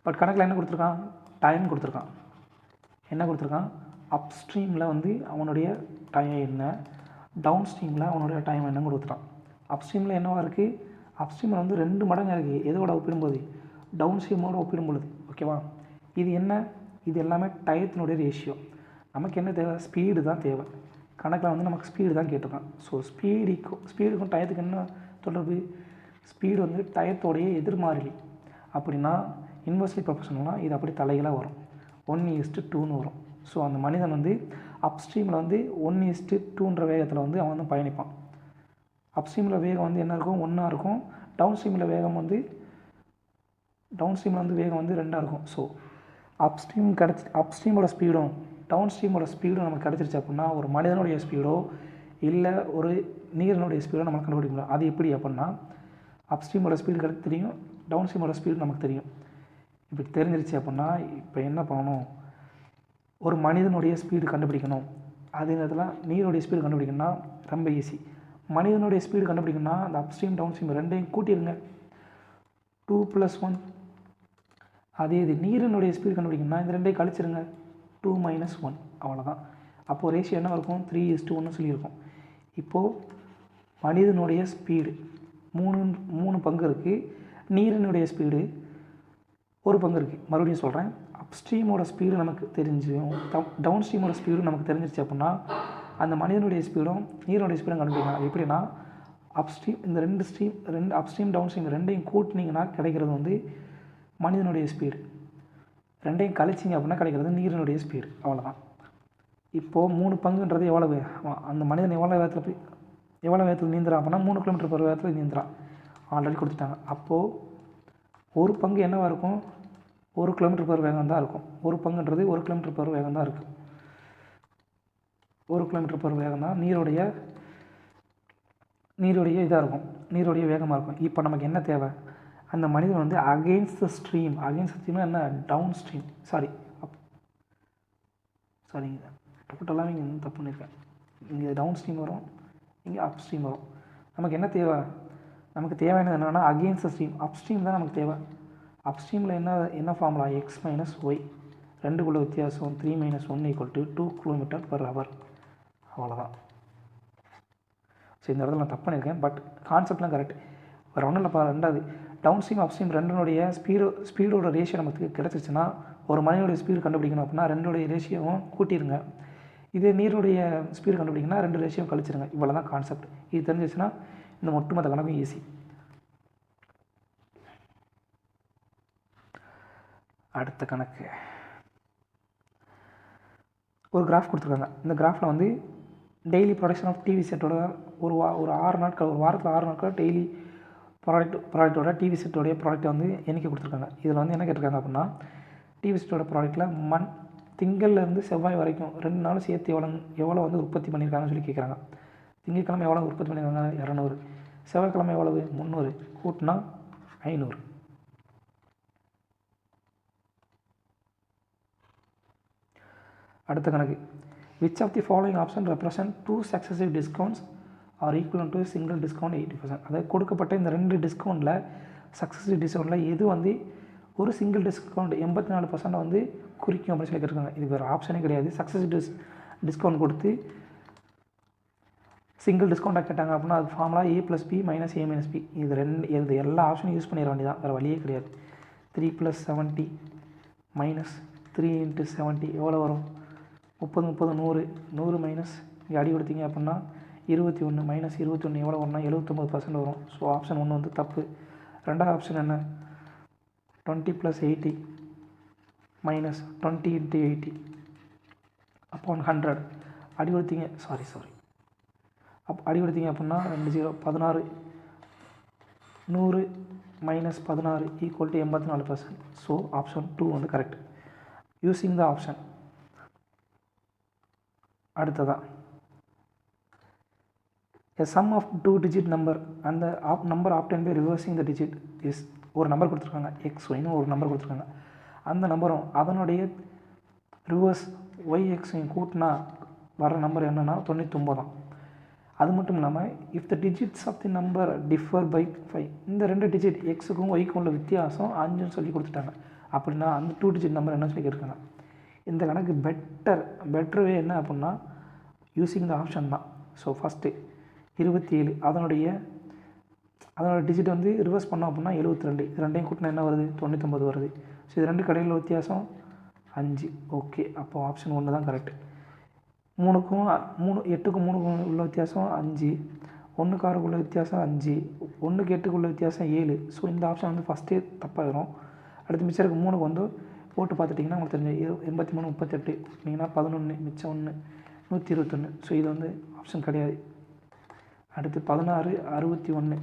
பட் கணக்கில் என்ன கொடுத்துருக்கான், டைம் கொடுத்துருக்கான். என்ன கொடுத்துருக்கான், அப் ஸ்ட்ரீமில் வந்து அவனுடைய டைம் என்ன, டவுன் ஸ்ட்ரீமில் அவனுடைய டைம் என்னன்னு கொடுத்துட்டான். அப் ஸ்ட்ரீமில் என்னவாக இருக்குது, அப் ஸ்ட்ரீமில் வந்து 2 மடங்காக இருக்குது. எதோட ஒப்பிடும்போது, டவுன் ஸ்ட்ரீமோடு ஒப்பிடும்பொழுது. ஓகேவா? இது என்ன, இது எல்லாமே டயத்தினுடைய ரேஷியோ. நமக்கு என்ன தேவை, ஸ்பீடு தான் தேவை. கணக்கில் வந்து நமக்கு ஸ்பீடு தான் கேட்டிருக்கான். ஸோ ஸ்பீடுக்கும் டயத்துக்கு என்ன தொடர்பு, ஸ்பீடு வந்து டயத்தோடைய எதிர்மாறிலி. அப்படின்னா இன்வெர்ஸ்லி ப்ரொபோர்ஷனல்னால் இது அப்படி தலைகளாக வரும், 1:2ன்னு வரும். ஸோ அந்த மனிதன் வந்து அப்ஸ்ட்ரீமில் வந்து 1:2ன்ற வேகத்தில் வந்து அவன் வந்து பயணிப்பான். அப்ஸ்ட்ரீமில் வேகம் வந்து என்ன இருக்கும், 1 இருக்கும். டவுன் ஸ்ட்ரீமில் வேகம் வந்து வேகம் வந்து 2 இருக்கும். ஸோ அப்ஸ்ட்ரீமோட ஸ்பீடும் டவுன் ஸ்ட்ரீமோட ஸ்பீடும் நமக்கு கிடச்சிருச்சு அப்படின்னா ஒரு மனிதனுடைய ஸ்பீடோ இல்லை ஒரு நீரினுடைய ஸ்பீடோ நமக்கு கண்டுபிடிக்க முடியும். அது எப்படி அப்படின்னா, அப்ஸ்ட்ரீமோட ஸ்பீடு தெரியும், டவுன் ஸ்ட்ரீமோட ஸ்பீடு நமக்கு தெரியும். இப்படி தெரிஞ்சிருச்சு அப்படின்னா இப்போ என்ன பண்ணணும், ஒரு மனிதனுடைய ஸ்பீடு கண்டுபிடிக்கணும். அதே நேரத்தில் நீருடைய ஸ்பீடு கண்டுபிடிக்கணும்னா ரொம்ப ஈஸி. மனிதனுடைய ஸ்பீடு கண்டுபிடிக்கணும்னா அந்த அப்ஸ்ட்ரீம் டவுன் ஸ்ட்ரீம் ரெண்டையும் கூட்டிடுங்க, 2 + 1. அதே இது நீரினுடைய ஸ்பீடு கண்டுபிடிக்கணும்னா இந்த ரெண்டையும் கழிச்சிருங்க, 2 - 1. அவ்வளோதான். அப்போது ரேஷியோ என்ன இருக்கும், 3:1 சொல்லியிருக்கோம். இப்போது மனிதனுடைய ஸ்பீடு 3 பங்கு இருக்குது, நீரினுடைய ஸ்பீடு 1 பங்கு இருக்குது. மறுபடியும் சொல்கிறேன், அப்ஸ்ட்ரீமோட ஸ்பீடு நமக்கு தெரிஞ்சும் டவுன் ஸ்ட்ரீமோட ஸ்பீடு நமக்கு தெரிஞ்சிருச்சு அப்படின்னா அந்த மனிதனுடைய ஸ்பீடும் நீரினுடைய ஸ்பீடும் கண்டுபிடிக்கலாம். எப்படின்னா அப்ஸ்ட்ரீம் இந்த 2 அப்ஸ்ட்ரீம் டவுன் ஸ்ட்ரீம் ரெண்டையும் கூட்டினீங்கன்னா கிடைக்கிறது வந்து மனிதனுடைய ஸ்பீடு, ரெண்டையும் கழிச்சிங்க அப்படின்னா கிடைக்கிறது நீரினுடைய ஸ்பீடு. அவ்வளோதான். இப்போது 3 பங்குன்றது எவ்வளவு, அந்த மனிதன் எவ்வளோ வேகத்தில் நீந்துறான் அப்படின்னா 3 km/h வேகத்தில் நீந்துறான். ஆல்ரெடி கொடுத்துட்டாங்க. அப்போது 1 பங்கு என்னவாக இருக்கும், 1 km/h வேகம் தான் இருக்கும். 1 பங்குன்றது 1 km/h வேகம் தான் இருக்குது. 1 km/h வேகம் தான் நீருடைய இதாக இருக்கும், நீருடைய வேகமாக இருக்கும். இப்போ நமக்கு என்ன தேவை, அந்த மனிதன் வந்து அகெயின்ஸ்ட் த ஸ்ட்ரீம் என்ன, டவுன் ஸ்ட்ரீம், சாரிங்க டோட்டலாக இங்கே தப்பு பண்ணியிருக்கேன். இங்கே டவுன் ஸ்ட்ரீம் வரும், இங்கே அப்ஸ்ட்ரீம் வரும். நமக்கு என்ன தேவை? நமக்கு தேவையானது என்னென்னா அகெயின்ஸ்ட் த ஸ்ட்ரீம், அப்ஸ்ட்ரீம் தான் நமக்கு தேவை. அப்ஸ்ட்ரீமில் என்ன ஃபார்முலா? எக்ஸ் மைனஸ் ஒய், ரெண்டுக்குள்ள வித்தியாசம் 3 - 1 = 2 km/h. அவ்வளோதான். ஸோ இந்த இடத்துல நான் தப்பு பண்ணியிருக்கேன், பட் கான்செப்ட்லாம் கரெக்ட். வேறு ஒன்றும் இல்லைப்பா. ரெண்டாவது, டவுன் ஸ்ட்ரீம் அப் ஸ்ட்ரீம் ரெண்டுனுடைய ஸ்பீடோட ரேஷியோ நமக்கு கிடச்சிச்சின்னா, ஒரு மனிதனுடைய ஸ்பீடு கண்டுபிடிக்கணும் அப்படின்னா ரெண்டுடைய ரேஷியோவும் கூட்டிடுங்க. இதே நீருடைய ஸ்பீடு கண்டுபிடிக்கணும்னா 2 ரேஷியோ கழிச்சிருங்க. இவ்வளோ தான் கான்செப்ட். இது தெரிஞ்சிச்சுன்னா இந்த ஒட்டுமொத்த கணக்கும் ஈஸி. அடுத்த கணக்கு, ஒரு கிராஃப் கொடுத்துருக்காங்க. இந்த கிராஃபில் வந்து டெய்லி ப்ரொடக்ஷன் ஆஃப் டிவி செட்டோட ஒரு 6 நாட்கள், ஒரு வாரத்தில் 6 நாட்கள் டெய்லி ப்ராடக்ட்டோட டிவி செட்டோடைய ப்ராடக்ட்டை வந்து எண்ணிக்கை கொடுத்துருக்காங்க. இதில் வந்து என்ன கேட்டிருக்காங்க அப்படின்னா, டிவி செட்டோட ப்ராடக்ட்டில் திங்கள்லேருந்து செவ்வாய் வரைக்கும் 2 நாளும் சேர்த்து எவ்வளோ வந்து உற்பத்தி பண்ணியிருக்காங்கன்னு சொல்லி கேட்குறாங்க. திங்கட்கிழமை எவ்வளோ உற்பத்தி பண்ணியிருக்காங்க? 200. செவ்வாய்க்கிழமை எவ்வளவு? 300. கூட்டினா 500. அடுத்த கணக்கு, which of the following option represent 2 successive discounts are equivalent to a single discount 80%? அதாவது கொடுக்கப்பட்ட இந்த 2 டிஸ்கவுண்ட்டில் சக்ஸஸிவ் டிஸ்கவுண்ட்டில் எது வந்து ஒரு சிங்கிள் டிஸ்கவுண்ட் 84% வந்து குறிக்கும் அப்படின்னு சொல்லி கேட்டிருக்காங்க. இது வேறு ஆப்ஷனே கிடையாது. சக்ஸஸிவ் டிஸ்கவுண்ட் கொடுத்து சிங்கிள் டிஸ்கவுண்ட்டாக கேட்டாங்க அப்படின்னா அது formula A + B - A - B. இது எல்லா ஆப்ஷனும் யூஸ் பண்ணிட வேண்டியதான், வேறு வழியே கிடையாது. 3 + 70 - 3 × 70 எவ்வளோ வரும்? 30 30 100. 100 மைனஸ் இங்கே அடி கொடுத்தீங்க அப்படின்னா 21 - 21 எவ்வளோ வரும்னா 79% வரும். ஸோ ஆப்ஷன் 1 வந்து தப்பு. ரெண்டாவது ஆப்ஷன் என்ன? 20 + 80 - 20 × 80 upon 100. அடி கொடுத்தீங்க அடி கொடுத்தீங்க அப்படின்னா 2 0 16. 100 - 16 = 84%. ஸோ ஆப்ஷன் 2 வந்து கரெக்ட். Using the option. அடுத்ததான், a sum of 2-digit number and the number obtained by reversing the digit is, ஒரு நம்பர் கொடுத்துருக்காங்க, XYன்னு ஒரு நம்பர் கொடுத்துருக்காங்க. அந்த நம்பரும் அதனுடைய ரிவர்ஸ் YXையும் கூட்டினா வர நம்பர் என்னென்னா 99 தான். அது மட்டும் இல்லாமல் if the digits of the number differ by 5, இந்த 2 டிஜிட் எக்ஸுக்கும் ஒய்க்கும் உள்ள வித்தியாசம் 5ன்னு சொல்லி கொடுத்துட்டாங்க. அப்படின்னா அந்த 2 டிஜிட் நம்பர் என்ன சொல்லி கேட்டிருக்காங்க. இந்த கணக்கு பெட்டர் வே என்ன அப்படின்னா யூஸிங் த ஆப்ஷன் தான். ஸோ ஃபஸ்ட்டு 27 அதனுடைய டிஜிட் வந்து ரிவர்ஸ் பண்ணோம் அப்படின்னா 72. இது ரெண்டையும் கூட்டினா என்ன வருது? 99 வருது. ஸோ இது 2 கடையில் வித்தியாசம் 5. ஓகே, அப்போது ஆப்ஷன் 1 தான் கரெக்ட். 8க்கும் 3க்கும் உள்ள வித்தியாசம் 5. 1க்கு 6க்கு உள்ள வித்தியாசம் 5. 1க்கு 8க்கு உள்ள வித்தியாசம் 7. ஸோ இந்த ஆப்ஷன் வந்து ஃபஸ்ட்டே தப்பாயிடும். அடுத்து மிச்சம் இருக்க 3க்கு வந்து போட்டு பார்த்துட்டிங்கன்னா உங்களுக்கு தெரிஞ்ச 83 38 கூட்டிங்கன்னா 11 மிச்சம் 1 121. ஸோ இது வந்து ஆப்ஷன் கிடையாது. அடுத்து 16 61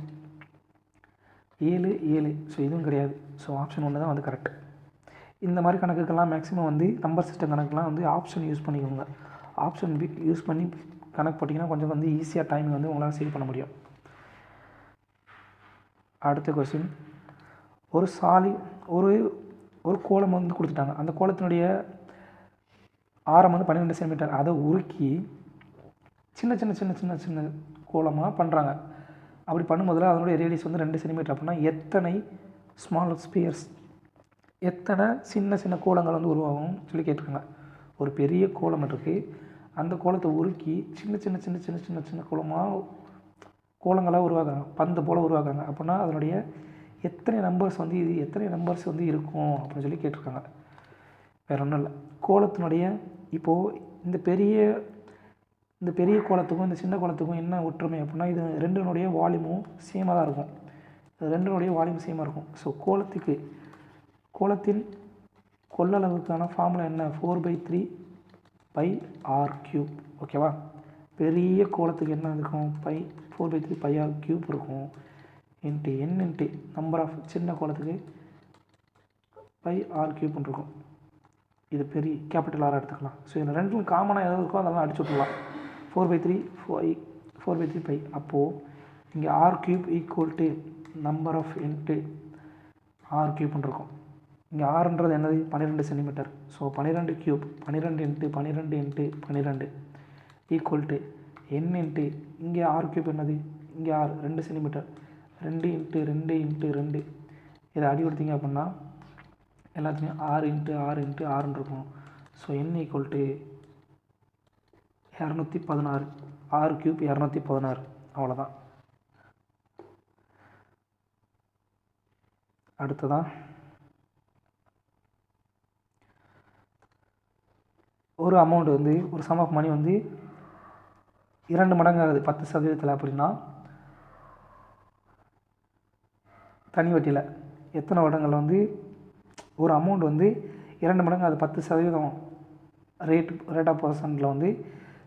7 7. ஸோ இதுவும் கிடையாது. ஸோ ஆப்ஷன் 1 தான் வந்து கரெக்ட். இந்த மாதிரி கணக்குக்கெல்லாம் மேக்ஸிமம் வந்து நம்பர் சிஸ்டம் கணக்குலாம் வந்து ஆப்ஷன் யூஸ் பண்ணிக்கோங்க. ஆப்ஷன் யூஸ் பண்ணி கணக்கு போட்டிங்கன்னா கொஞ்சம் வந்து ஈஸியாக டைமிங் வந்து உங்களால் சேவ் பண்ண முடியும். அடுத்த கொஸ்டின், ஒரு கோலம் வந்து கொடுத்துட்டாங்க. அந்த கோலத்தினுடைய ஆரம் வந்து 12 சென்டிமீட்டர். அதை உருக்கி சின்ன சின்ன சின்ன சின்ன சின்ன கோலமாக பண்ணுறாங்க. அப்படி பண்ணும்போதில் அதனுடைய ரேடியஸ் வந்து 2 சென்டிமீட்டர். அப்படின்னா எத்தனை ஸ்மால் ஸ்பியர்ஸ், எத்தனை சின்ன சின்ன கோலங்கள் வந்து உருவாகும் சொல்லி கேட்டிருக்காங்க. ஒரு பெரிய கோலம் இருக்குது, அந்த கோலத்தை உருக்கி சின்ன சின்ன சின்ன சின்ன சின்ன சின்ன கோலங்களாக உருவாக்குறாங்க, பந்து போல் உருவாக்குறாங்க. அப்படின்னா அதனுடைய எத்தனை நம்பர்ஸ் வந்து இருக்கும் அப்படின்னு சொல்லி கேட்டிருக்காங்க. வேறு ஒன்றும் இல்லை. கோலத்தினுடைய இப்போது இந்த பெரிய கோலத்துக்கும் இந்த சின்ன கோலத்துக்கும் என்ன ஒற்றுமை அப்படின்னா இது ரெண்டுனுடைய வால்யூமும் சேமாக தான் இருக்கும். சேமாக இருக்கும். ஸோ கோலத்தின் கொள்ளளவுக்கான ஃபார்முலா என்ன? 4/3 πr3. ஓகேவா? பெரிய கோலத்துக்கு என்ன இருக்கும்? 4/3 πr3 இருக்கும். n நம்பர் ஆஃப் சின்ன கோலத்துக்கு πr3 இருக்கும். இது பெரிய கேபிட்டல் ஆர் எடுத்துக்கலாம். ஸோ இதில் ரெண்டும் காமனாக எதாவது இருக்கோ அதெல்லாம் அடிச்சு விட்டுலாம். 4/3 π. அப்போது இங்கே r³ = number of into r³ இருக்கும். இங்கே ஆறுன்றது என்னது? 12 சென்டிமீட்டர். ஸோ 12³ 12 × 12 × 12 = n இன்ட்டு இங்கே ஆர் கியூப் என்னது, இங்கே ஆர் 2 சென்டிமீட்டர், 2 இன்ட்டு 2 இன்ட்டு 2 இதை அடி கொடுத்தீங்க அப்படின்னா எல்லாத்துலேயும் 6 இன்ட்டு 6 இன்ட்டு 6ன்னு இருக்கும். So n equal to 216, or cube 216, அவ்வளோதான். அடுத்ததான் ஒரு அமௌண்ட் வந்து ஒரு சம் ஆஃப் மணி வந்து 2 மடங்கு ஆகுது 10% அப்படின்னா தனி வட்டியில் எத்தனை வருடங்கள் வந்து ஒரு அமௌண்ட் வந்து 2 மடங்கு அது 10% ரேட் ஆஃப் பர்சன்ட்டில் வந்து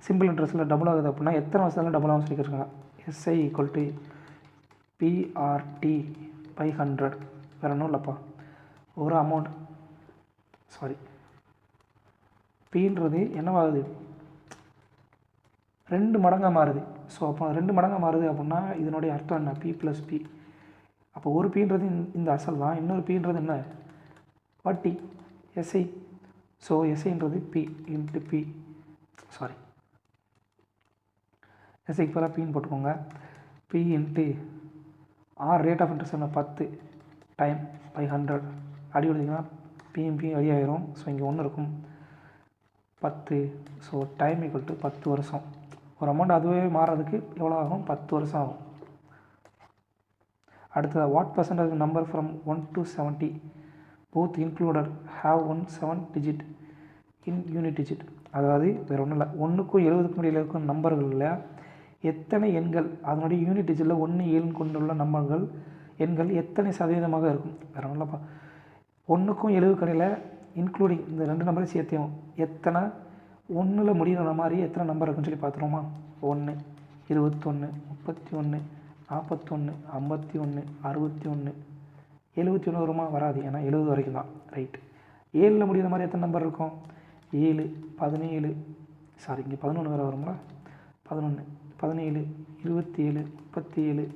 சிம்பிள் இன்ட்ரெஸ்ட்டில் டபுள் ஆகுது அப்படின்னா எத்தனை வருஷத்தில் டபுள் ஆகும் சொல்லியிருக்காங்க. SI equal to PRT by 100. வேறு ஒன்றும் இல்லைப்பா, ஒரு அமௌண்ட் பின்றது என்னவாகுது 2 மடங்காக மாறுது. ஸோ அப்போ 2 மடங்காக மாறுது அப்படின்னா இதனுடைய அர்த்தம் என்ன, பி ப்ளஸ் பி. அப்போ ஒரு பீன்றது இந்த அசல் தான், இன்னொரு பீன்றது என்ன, வட்டி, எஸ்ஐ. ஸோ எஸ்ஐன்றது பி இன்ட்டு பி, எஸ்ஐக்கு பதிலாக பின்னு போட்டுக்கோங்க. P into R rate of interest என்ன 10 டைம் பை 100 அடி கொடுத்தீங்கன்னா பிஎம்பி அடி ஆயிரும். ஸோ இங்கே 1 இருக்கும் 10. ஸோ டைம் ஈக்குவல் டு 10 வருஷம். ஒரு அமௌண்ட் அதுவே மாறுறதுக்கு எவ்வளோ ஆகும், 10 வருஷம் ஆகும். அடுத்தது what percentage number from 1 to 70 both included have 7 digit in unit digit. அதாவது வேறு ஒன்றும் இல்லை, 1க்கும் 70க்கும் இடையில் இருக்கும் நம்பர்களில் எத்தனை எண்கள் அதனுடைய யூனிட் டிஜிட்டில் 1 7 கொண்டுள்ள எண்கள் எத்தனை சதவீதமாக இருக்கும். வேறு ஒன்றும் இல்லைப்பா, 1க்கும் 70க்கும் இடையில் இன்க்ளூடிங் இந்த 2 நம்பரையும் சேர்த்தியும் எத்தனை 1ல் முடிகிற மாதிரி எத்தனை நம்பர் இருக்குன்னு சொல்லி பார்த்துருவோமா. 1 21 31 41 51 61 71 வருமா, வராது, ஏன்னா 70 வரைக்கும் தான். ரைட். 7ல் முடிகிற மாதிரி எத்தனை நம்பர் இருக்கும், 7 17 இங்கே 11 வேறு வருங்களா, 11 17 27 37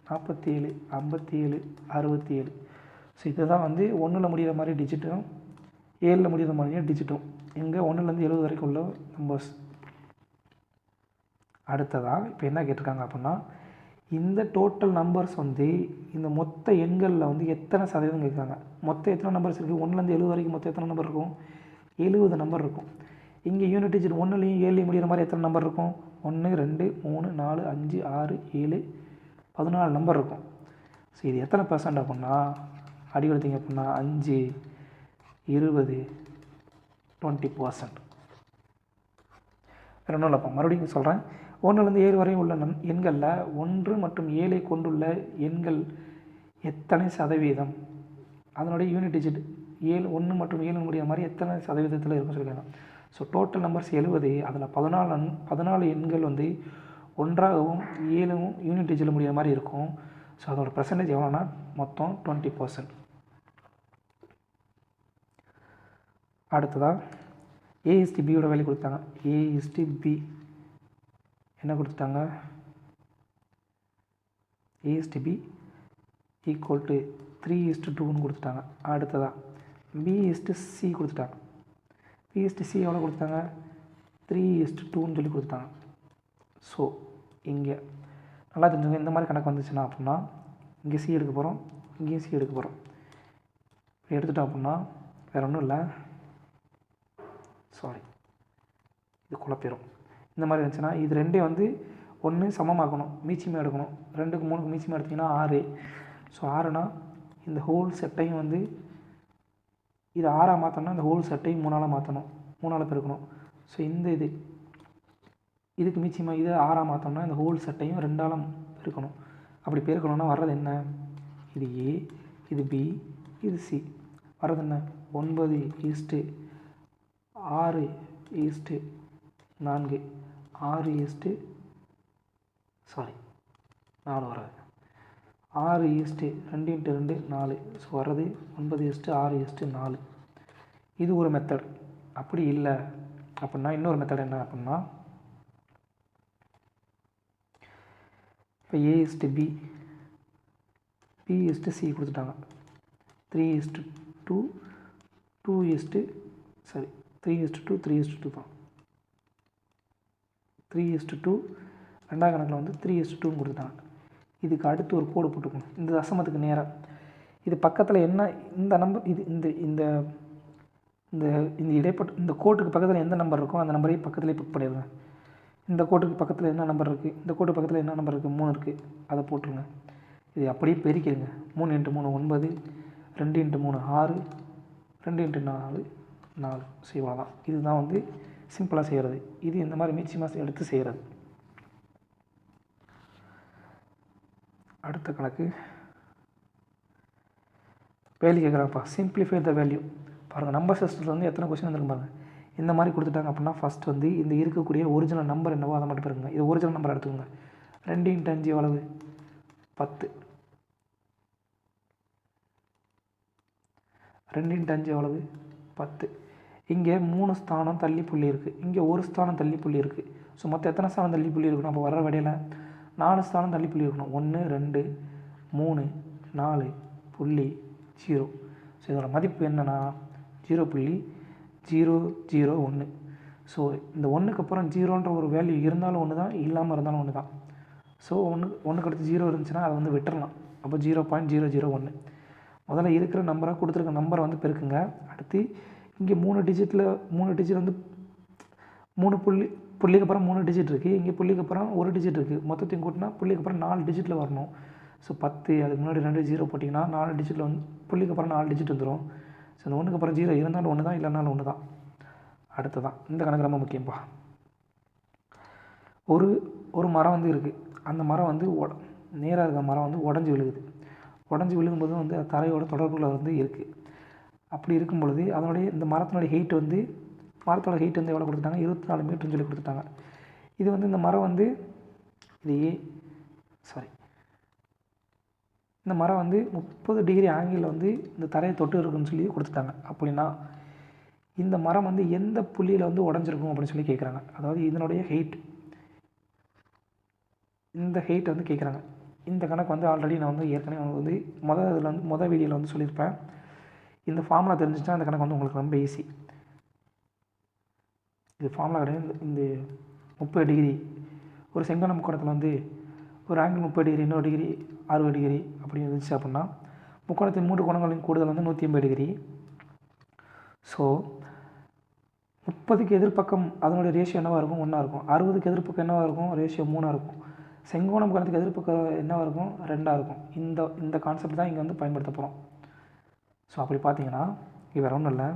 47 57 67. ஸோ இதுதான் வந்து 1ல் முடிகிற மாதிரி டிஜிட்டும் 7ல் முடிகிற மாதிரியும் டிஜிட்டும் எங்கே 1லேருந்து 70 வரைக்கும் உள்ள நம்பர்ஸ். அடுத்ததாக இப்போ என்ன கேட்டிருக்காங்க அப்படின்னா இந்த டோட்டல் நம்பர்ஸ் வந்து இந்த மொத்த எண்களில் வந்து எத்தனை சதவீதம் கேட்குறாங்க. மொத்தம் எத்தனை நம்பர்ஸ் இருக்குது, 1லேருந்து 70 வரைக்கும் மொத்தம் எத்தனை நம்பர் இருக்கும், 70 நம்பர் இருக்கும். இங்கே யூனிட் டிஜிட் 1லையும் 7லையும் முடிகிற மாதிரி எத்தனை நம்பர் இருக்கும், 1 2 3 4 5 6 7 14 நம்பர் இருக்கும். ஸோ இது எத்தனை பர்சன்ட் அப்படின்னா அடி கொடுத்தீங்க அப்படின்னா 5 20 20%. வேறு ஒன்றும் இல்லைப்பா, மறுபடியும் சொல்கிறேன். 1லேருந்து 7 வரை உள்ள எண்களில் 1 மற்றும் 7ஐ கொண்டுள்ள எண்கள் எத்தனை சதவீதம் அதனுடைய யூனிட் டிஜிட் 1 மற்றும் 7 முடிகிற மாதிரி எத்தனை சதவீதத்தில் இருக்குன்னு சொல்லிக்கலாம். ஸோ டோட்டல் நம்பர்ஸ் 70, அதில் 14 எண்கள் வந்து 1ஆகவும் 7வும் யூனிட் டிஜிட்டில் முடிகிற மாதிரி இருக்கும். ஸோ அதோட பர்சன்டேஜ் எவ்வளோனா மொத்தம் 20%. அடுத்ததாக ஏஎஸ்டிபியோட வேல்யூ கொடுத்தாங்க. ஏஎஸ்டிபி என்ன கொடுத்துட்டாங்க, ஏஎஸ்டிபி ஈக்குவல் டு 3:2ன்னு கொடுத்துட்டாங்க. அடுத்ததாக பி:சி கொடுத்துட்டாங்க. பி:சி எவ்வளோ கொடுத்தாங்க, 3:2ன்னு சொல்லி கொடுத்தாங்க. ஸோ இங்கே நல்லா தெரிஞ்சுங்க, இந்த மாதிரி கணக்கு வந்துச்சுன்னா அப்படின்னா இங்கே சி எடுக்க போகிறோம், இங்கேயும் சி எடுக்க போகிறோம். இப்படி எடுத்துட்டோம் அப்படின்னா வேறு ஒன்றும் இல்லை, இது குழப்பிடும். இந்த மாதிரி இருந்துச்சுன்னா இது ரெண்டையும் வந்து 1 சமமாக்கணும், மீச்சியமாக எடுக்கணும். 2க்கு 3க்கு மீச்சியமாக எடுத்திங்கன்னா 6. ஸோ 6னா இந்த ஹோல் செட்டையும் வந்து இது 6ஆக மாற்றணும்னா இந்த ஹோல் செட்டையும் 3ஆல் மாற்றணும், 3ஆல் பெருக்கணும். ஸோ இந்த இதுக்கு மீச்சியமாக இது 6ஆக மாற்றோம்னா இந்த ஹோல் செட்டையும் 2ஆல் பெருக்கணும். அப்படி பெருக்கணும்னா வர்றது என்ன, இது ஏ, இது பி, இது சி. வர்றது என்ன 9:6 4 4 வராது, 6:2 2 × 2 4. ஸோ வர்றது 9:6:4. இது ஒரு மெத்தட். அப்படி இல்லை அப்படின்னா இன்னொரு மெத்தட் என்ன அப்படின்னா இப்போ ஏ:பி பி:சி கொடுத்துட்டாங்க. 3:2 3:2 தான். 3:2 ரெண்டாவது கணக்கில் வந்து 3:2 கொடுத்துட்டாங்க. இதுக்கு அடுத்து ஒரு கோடு போட்டுக்கணும் இந்த தசமத்துக்கு நேராக. இது பக்கத்தில் என்ன இந்த நம்பர் இது இந்த இந்த இந்த இந்த இடைப்பட்ட இந்த கோட்டுக்கு பக்கத்தில் எந்த நம்பர் இருக்கோ அந்த நம்பரையும் பக்கத்துலேயே பிக் பண்ணிடுங்க. இந்த கோட்டுக்கு பக்கத்தில் என்ன நம்பர் இருக்குது, இந்த கோட்டு பக்கத்தில் என்ன நம்பர் இருக்குது, 3 இருக்குது, அதை போட்டுருங்க. இது அப்படியே பெருக்கிடுங்க. 3 × 3 9, 2 × 3 6, 2 × 4 4. செய்வாதான். இதுதான் வந்து சிம்பிளாக செய்கிறது. இது இந்த மாதிரி மிச்சமாக எடுத்து செய்கிறது. அடுத்த கணக்கு வேல்யூ கேட்குறாங்கப்பா. Simplify the value. பாருங்கள், நம்பர் சிஸ்டத்தில் வந்து எத்தனை கொஸ்டின் வந்துருக்கு பாருங்கள். இந்த மாதிரி கொடுத்துட்டாங்க அப்படின்னா ஃபஸ்ட் வந்து இந்த இருக்கக்கூடிய ஒரிஜினல் நம்பர் என்னவோ அதை மட்டும் பாருங்க. இது ஒரிஜினல் நம்பர் எடுத்துக்கோங்க. 2 × 5 எவ்வளவு? 10. 2 × 5 எவ்வளவு? 10. இங்கே 3 ஸ்தானம் தள்ளி புள்ளி இருக்குது, இங்கே 1 ஸ்தானம் தள்ளி புள்ளி இருக்குது. ஸோ மொத்தம் எத்தனை ஸ்தானம் தள்ளி புள்ளி இருக்கணும்? அப்போ வர விடையில் 4 ஸ்தானம் தள்ளி புள்ளி இருக்கணும். 1 2 3 4 புள்ளி 0. ஸோ இதோட மதிப்பு என்னென்னா 0.001. ஸோ இந்த 1க்கு அப்புறம் 0ன்ற ஒரு வேல்யூ இருந்தாலும் ஒன்று தான், இல்லாமல் இருந்தாலும் ஒன்று தான். ஸோ ஒன்றுக்கு அடுத்து 0 இருந்துச்சுன்னா அதை வந்து விட்டுறலாம். அப்போ 0.001. முதல்ல இருக்கிற நம்பராக கொடுத்துருக்க நம்பரை வந்து பெருக்குங்க. அடுத்து இங்கே 3 டிஜிட் வந்து 3 புள்ளிக்கு அப்புறம் 3 டிஜிட் இருக்குது, இங்கே புள்ளிக்கு அப்புறம் 1 டிஜிட் இருக்குது. மொத்தத்தையும் கூட்டினா புள்ளிக்கு அப்புறம் 4 டிஜிட்டில் வரணும். ஸோ 10, அதுக்கு முன்னாடி 2 0 போட்டிங்கன்னா 4 டிஜிட்டில் வந்து புள்ளிக்கு அப்புறம் 4 டிஜிட் வந்துடும். ஸோ இந்த 1க்கு அப்புறம் 0 இருந்தாலும் ஒன்று தான், இல்லைனாலும் ஒன்று தான். அடுத்து தான் இந்த கணக்கு ரொம்ப முக்கியம்ப்பா. ஒரு மரம் வந்து இருக்குது. அந்த மரம் வந்து நேராக இருக்கிற மரம் வந்து உடஞ்சி விழுகுது. உடஞ்சி விழுகும்போது வந்து அது தரையோட தொடர்புல வந்து இருக்குது. அப்படி இருக்கும் பொழுது அதனுடைய இந்த மரத்தினுடைய ஹைட் வந்து எவ்வளோ கொடுத்துட்டாங்க? 24 மீட்டர்னு சொல்லி கொடுத்துட்டாங்க. இது வந்து இந்த மரம் வந்து இந்த மரம் வந்து 30 டிகிரி ஆங்கிளில் வந்து இந்த தரையை தொட்டு இருக்குன்னு சொல்லி கொடுத்துட்டாங்க. அப்படின்னா இந்த மரம் வந்து எந்த புள்ளியில் வந்து உடஞ்சிருக்கும் அப்படின்னு சொல்லி கேட்குறாங்க. அதாவது இதனுடைய இந்த ஹைட் வந்து கேட்குறாங்க. இந்த கணக்கு வந்து ஆல்ரெடி நான் வந்து ஏற்கனவே வந்து மொதல் வீடியோவில் வந்து சொல்லியிருப்பேன். இந்த ஃபார்முலா தெரிஞ்சிச்சுன்னா இந்த கணக்கு வந்து உங்களுக்கு ரொம்ப ஈஸி. இது ஃபார்முலா கிடையாது. இந்த 30 டிகிரி ஒரு செங்கோண முக்கோணத்தில் வந்து ஒரு ஆங்கிள் 30 டிகிரி, இன்னொரு டிகிரி 60 டிகிரி அப்படி இருந்துச்சு அப்படின்னா முக்கோணத்தின் 3 கோணங்களின் கூடுதல் வந்து 180 டிகிரி. ஸோ 30க்கு எதிர்பக்கம் அதனுடைய ரேஷியோ என்னவாக இருக்கும்? 1 இருக்கும். 60க்கு எதிர்பக்கம் என்னவாக இருக்கும்? ரேஷியோ 3 இருக்கும். செங்கோண முக்கோணத்துக்கு எதிர்பக்கம் என்னவாக இருக்கும்? 2 இருக்கும். இந்த கான்செப்ட் தான் இங்கே வந்து பயன்படுத்த போகிறோம். ஸோ அப்படி பார்த்தீங்கன்னா இது வேறு ஒன்றும் இல்லை.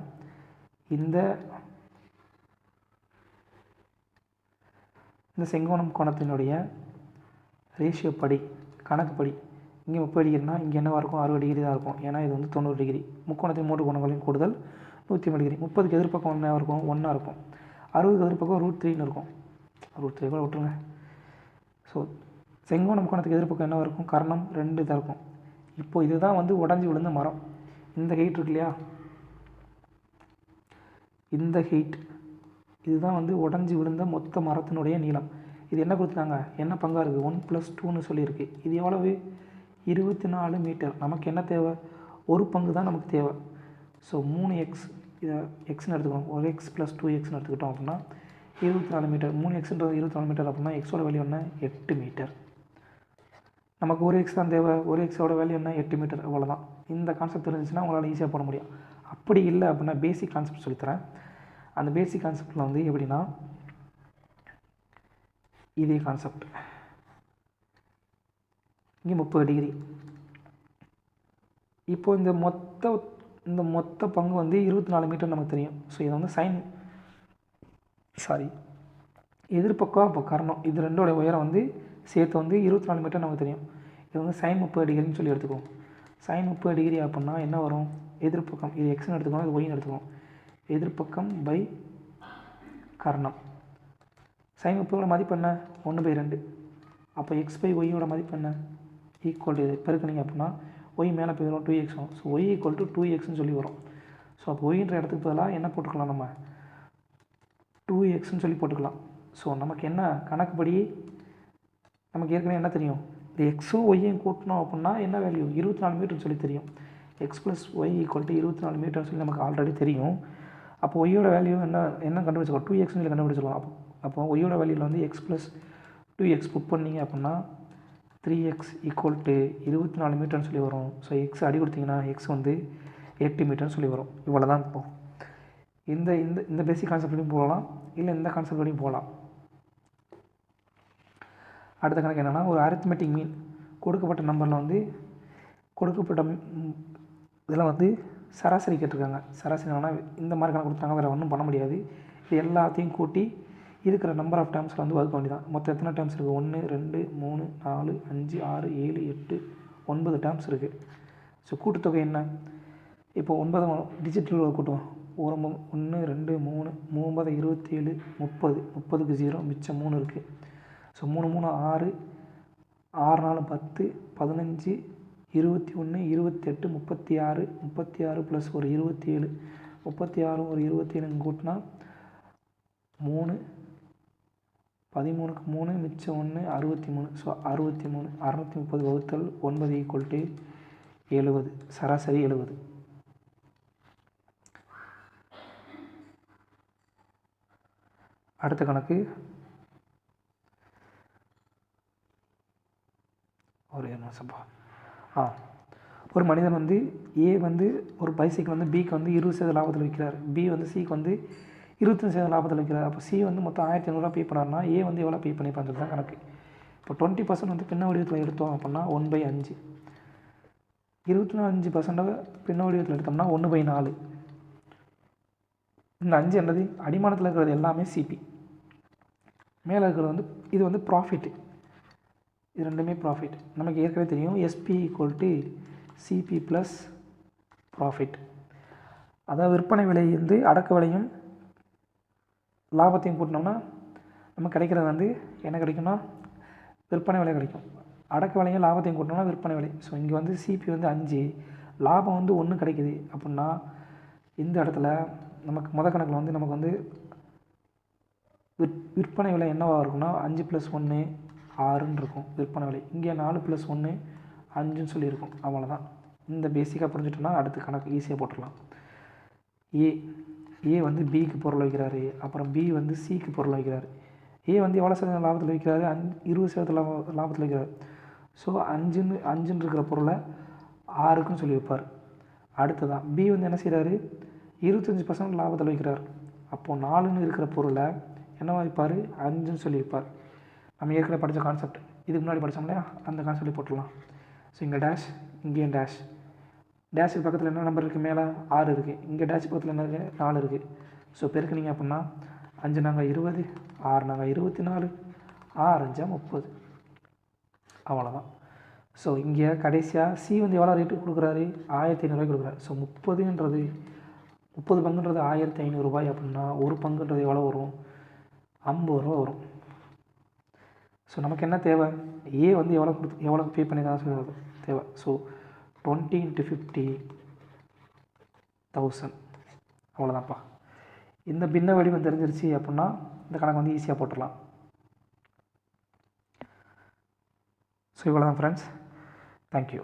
இந்த செங்கோண முக்கோணத்தினுடைய ரேஷியோ படி, கணக்குப்படி இங்கே 30 டிகிரினா இங்கே என்னவாக இருக்கும்? 60 டிகிரி தான் இருக்கும். ஏன்னா இது வந்து 90 டிகிரி. முக்கோணத்தின் 3 கோணங்களின் கூடுதல் 180 டிகிரி. 30க்கு எதிர்பக்கம் என்ன இருக்கும்? 1 இருக்கும். 60க்கு எதிர்பக்கம் √3 இருக்கும். √3 கூட விட்டுருங்க. ஸோ செங்கோண முக்கோணத்துக்கு எதிர்பக்கம் என்ன இருக்கும்? கர்ணம் 2 தான் இருக்கும். இப்போது இதுதான் வந்து உடஞ்சி விழுந்த மரம். இந்த ஹைட் இருக்கு இல்லையா, இந்த ஹைட் இதுதான் வந்து உடஞ்சி விழுந்த மொத்த மரத்தினுடைய நீளம். இது என்ன கொடுத்துட்டாங்க? என்ன பங்காக இருக்குது? 1+2ன்னு சொல்லியிருக்கு. இது எவ்வளவு? 24 மீட்டர். நமக்கு என்ன தேவை? ஒரு பங்கு தான் நமக்கு தேவை. ஸோ 3x, இதை எக்ஸ்ன்னு எடுத்துக்கணும். 1x + 2xன்னு எடுத்துக்கிட்டோம் அப்படின்னா 24 மீட்டர். 3xன்றது 24 மீட்டர் அப்படின்னா எக்ஸோட வேல்யூ என்ன? 8 மீட்டர். நமக்கு 1x தான் தேவை. 1xோட வேல்யூ என்ன? 8 மீட்டர். அவ்வளோதான். இந்த கான்செப்ட் தெரிஞ்சிச்சுன்னா உங்களால் ஈஸியாக போட முடியும். அப்படி இல்லை அப்படின்னா பேசிக் கான்செப்ட் சொல்லித்தரேன். அந்த பேசிக் கான்செப்டில் வந்து எப்படின்னா இதே கான்செப்ட். இங்கே 30 டிகிரி. இப்போது இந்த மொத்த பங்கு வந்து 24 மீட்டர் நமக்கு தெரியும். ஸோ இதை வந்து எதிர்பக்கம் இப்போ கர்ணம் இது ரெண்டோடைய உயரம் வந்து சேர்த்து வந்து 24 மீட்டர் நமக்கு தெரியும். இது வந்து sin 30 டிகிரின்னு சொல்லி எடுத்துக்குவோம். sin 30 டிகிரி அப்படின்னா என்ன வரும்? எதிர்பக்கம் இது எக்ஸ்ன்னு எடுத்துக்கணும், இது ஒய்ன்னு எடுத்துக்கணும். எதிர்பக்கம் பை கர்ணம். sin 30 மதிப்பு என்ன? 1/2. அப்போ x/y மதிப்பு என்ன? ஈக்குவல் இது பெருக்கினீங்க அப்படின்னா ஒய் மேலே போயிடும், 2x வரும். ஸோ y = 2xன்னு சொல்லி வரும். ஸோ அப்போ ஒய்ன்ற இடத்துக்கு பதிலாக என்ன போட்டுக்கலாம்? நம்ம 2xன்னு சொல்லி போட்டுக்கலாம். ஸோ நமக்கு என்ன கணக்குப்படி நமக்கு ஏற்கனவே என்ன தெரியும்? இந்த எக்ஸும் ஒய்யும் கூட்டணும் அப்படின்னா என்ன வேல்யூ? 24 மீட்டர்னு சொல்லி தெரியும். x + y = 24 மீட்டர்னு சொல்லி நமக்கு ஆல்ரெடி தெரியும். அப்போ ஒய்யோட வேல்யூ என்ன கண்டுபிடிச்சிக்கலாம்? 2xன்னு சொல்லி கண்டுபிடிச்சிக்கலாம். அப்போ ஒய்யோட வேல்யூவில் வந்து x + 2x புட் பண்ணிங்க அப்படின்னா 3x ஈக்குவல் டு 24 மீட்டர்னு சொல்லி வரும். ஸோ எக்ஸ் அடி கொடுத்தீங்கன்னா எக்ஸ் வந்து 8 மீட்டர்னு சொல்லி வரும். இவ்வளோ தான் இப்போ இந்த இந்த இந்த பேசிக் கான்செப்ட் வரையும் போகலாம், இல்லை இந்த கான்செப்ட் வரையும் போகலாம். அடுத்த கணக்கு என்னென்னா, ஒரு அரித்மெட்டிக் மீன் கொடுக்கப்பட்ட நம்பரில் வந்து கொடுக்கப்பட்ட இதில் வந்து சராசரி கேட்டிருக்காங்க. சராசரி என்னன்னா இந்த மாதிரி கணக்கு கொடுத்தாங்க, வேறு ஒன்றும் பண்ண முடியாது. இது எல்லாத்தையும் கூட்டி இருக்கிற நம்பர் ஆஃப் டேர்ம்ஸில் வந்து வகுக்க வேண்டியதான். மொத்தம் எத்தனை டேர்ம்ஸ் இருக்குது? 1 2 3 4 5 6 7 8 9 டேர்ம்ஸ் இருக்குது. ஸோ கூட்டுத்தொகை என்ன? இப்போ 9 டிஜிட்டல் கூட்டுவோம். 1 2 3 3 27 30 30க்கு 0 மிச்சம் 3 இருக்குது. ஸோ 3 3 6 6 4 10 15 21 28 36 36 ப்ளஸ் ஒரு 27 36 ஒரு 27 கூட்டினா 3 13க்கு 3 மிச்சம் 1 63. ஸோ 63 630 வகுத்தல் 9 ஈக்குவல் டு 70. சராசரி 70. அடுத்த கணக்கு ஒரு நிமிஷம்ப்பா. ஒரு மனிதன் வந்து ஏ வந்து ஒரு பைசைக்கிள் வந்து பிக்கு வந்து 20% லாபத்தில் விற்கிறார். பி வந்து சிக்கு வந்து 25% லாபத்தில் விற்கிறார். அப்போ சி வந்து மொத்தம் 1500 பே பண்ணார்னா ஏ வந்து எவ்வளோ பே பண்ணிப்பான்றது தான் கணக்கு. இப்போ 20% வந்து பின்ன வடிவத்தில் எடுத்தோம் அப்படின்னா 1/5. 25% பின்ன வடிவத்தில் எடுத்தோம்னா 1/4. இந்த 5 என்னது? அடிமானத்தில் இருக்கிறது எல்லாமே சிபி. மேலே இருக்கிறது வந்து இது வந்து ப்ராஃபிட்டு. இது ரெண்டுமே ப்ராஃபிட். நமக்கு ஏற்கனவே தெரியும் SP equal to CP plus profit. அதாவது விற்பனை விலை வந்து அடக்க விலையும் லாபத்தையும் கூட்டினோம்னா நமக்கு கிடைக்கிறது வந்து என்ன கிடைக்கும்னா விற்பனை விலை கிடைக்கும். அடக்க விலையும் லாபத்தையும் கூட்டினோம்னா விற்பனை விலை. ஸோ இங்கே வந்து சிபி வந்து 5, லாபம் வந்து 1 கிடைக்குது அப்படின்னா இந்த இடத்துல நமக்கு கணக்கில் வந்து நமக்கு வந்து விற்பனை விலை என்னவாக இருக்குன்னா 5 + 1 6ன்னு இருக்கும் விற்பனை விலை. இங்கே 4 + 1 5ன்னு சொல்லியிருக்கும். அவ்வளோதான். இந்த பேசிக்காக புரிஞ்சுட்டோன்னா அடுத்த கணக்கு ஈஸியாக போட்டுடலாம். ஏ வந்து பிக்கு பொருள் வைக்கிறாரு, அப்புறம் பி வந்து சிக்கு பொருள் வைக்கிறாரு. ஏ வந்து எவ்வளோ சதவீதம் லாபத்தில் வைக்கிறாரு? 20% லாபத்தில் வைக்கிறார். ஸோ 5ன்னு இருக்கிற பொருளை 6க்குன்னு சொல்லி வைப்பார். அடுத்ததான் பி வந்து என்ன செய்கிறாரு? 25% லாபத்தில் வைக்கிறார். அப்போது 4ன்னு இருக்கிற பொருளை என்ன வைப்பார்? 5ன்னு சொல்லி வைப்பார். நம்ம ஏற்கனவே படித்த கான்செப்ட், இதுக்கு முன்னாடி படித்தோம் இல்லையா, அந்த கான்செப்டை போட்டுடலாம். ஸோ இங்கே டேஷ், இங்கேயும் டேஷ். டேஷுக்கு பக்கத்தில் என்ன நம்பர் இருக்குது? மேலே 6 இருக்குது. இங்கே டேஷ் பக்கத்தில் என்ன இருக்குது? 4 இருக்குது. ஸோ பெருக்குனிங்க அப்படின்னா 5 நாங்கள் 20, 6 நாங்கள் 24, 6 5 30. அவ்வளோதான். ஸோ இங்கே கடைசியாக சி வந்து எவ்வளோ ரேட்டு கொடுக்குறாரு? 1500 கொடுக்குறாரு. ஸோ 30 பங்குன்றது 1500 அப்படின்னா ஒரு பங்குன்றது எவ்வளோ வரும்? 50 ரூபா வரும். ஸோ நமக்கு என்ன தேவை? ஏ வந்து எவ்வளோ பே பண்ணியிருக்காங்க சொல்லுறது தேவை. ஸோ 20 × 50,000. அவ்வளோதான்ப்பா. இந்த பின்ன வடிவம் தெரிஞ்சிருச்சு அப்படின்னா இந்த கணக்கு வந்து ஈஸியாக போட்டுடலாம். ஸோ இவ்வளோ தான் ஃப்ரெண்ட்ஸ். தேங்க்யூ.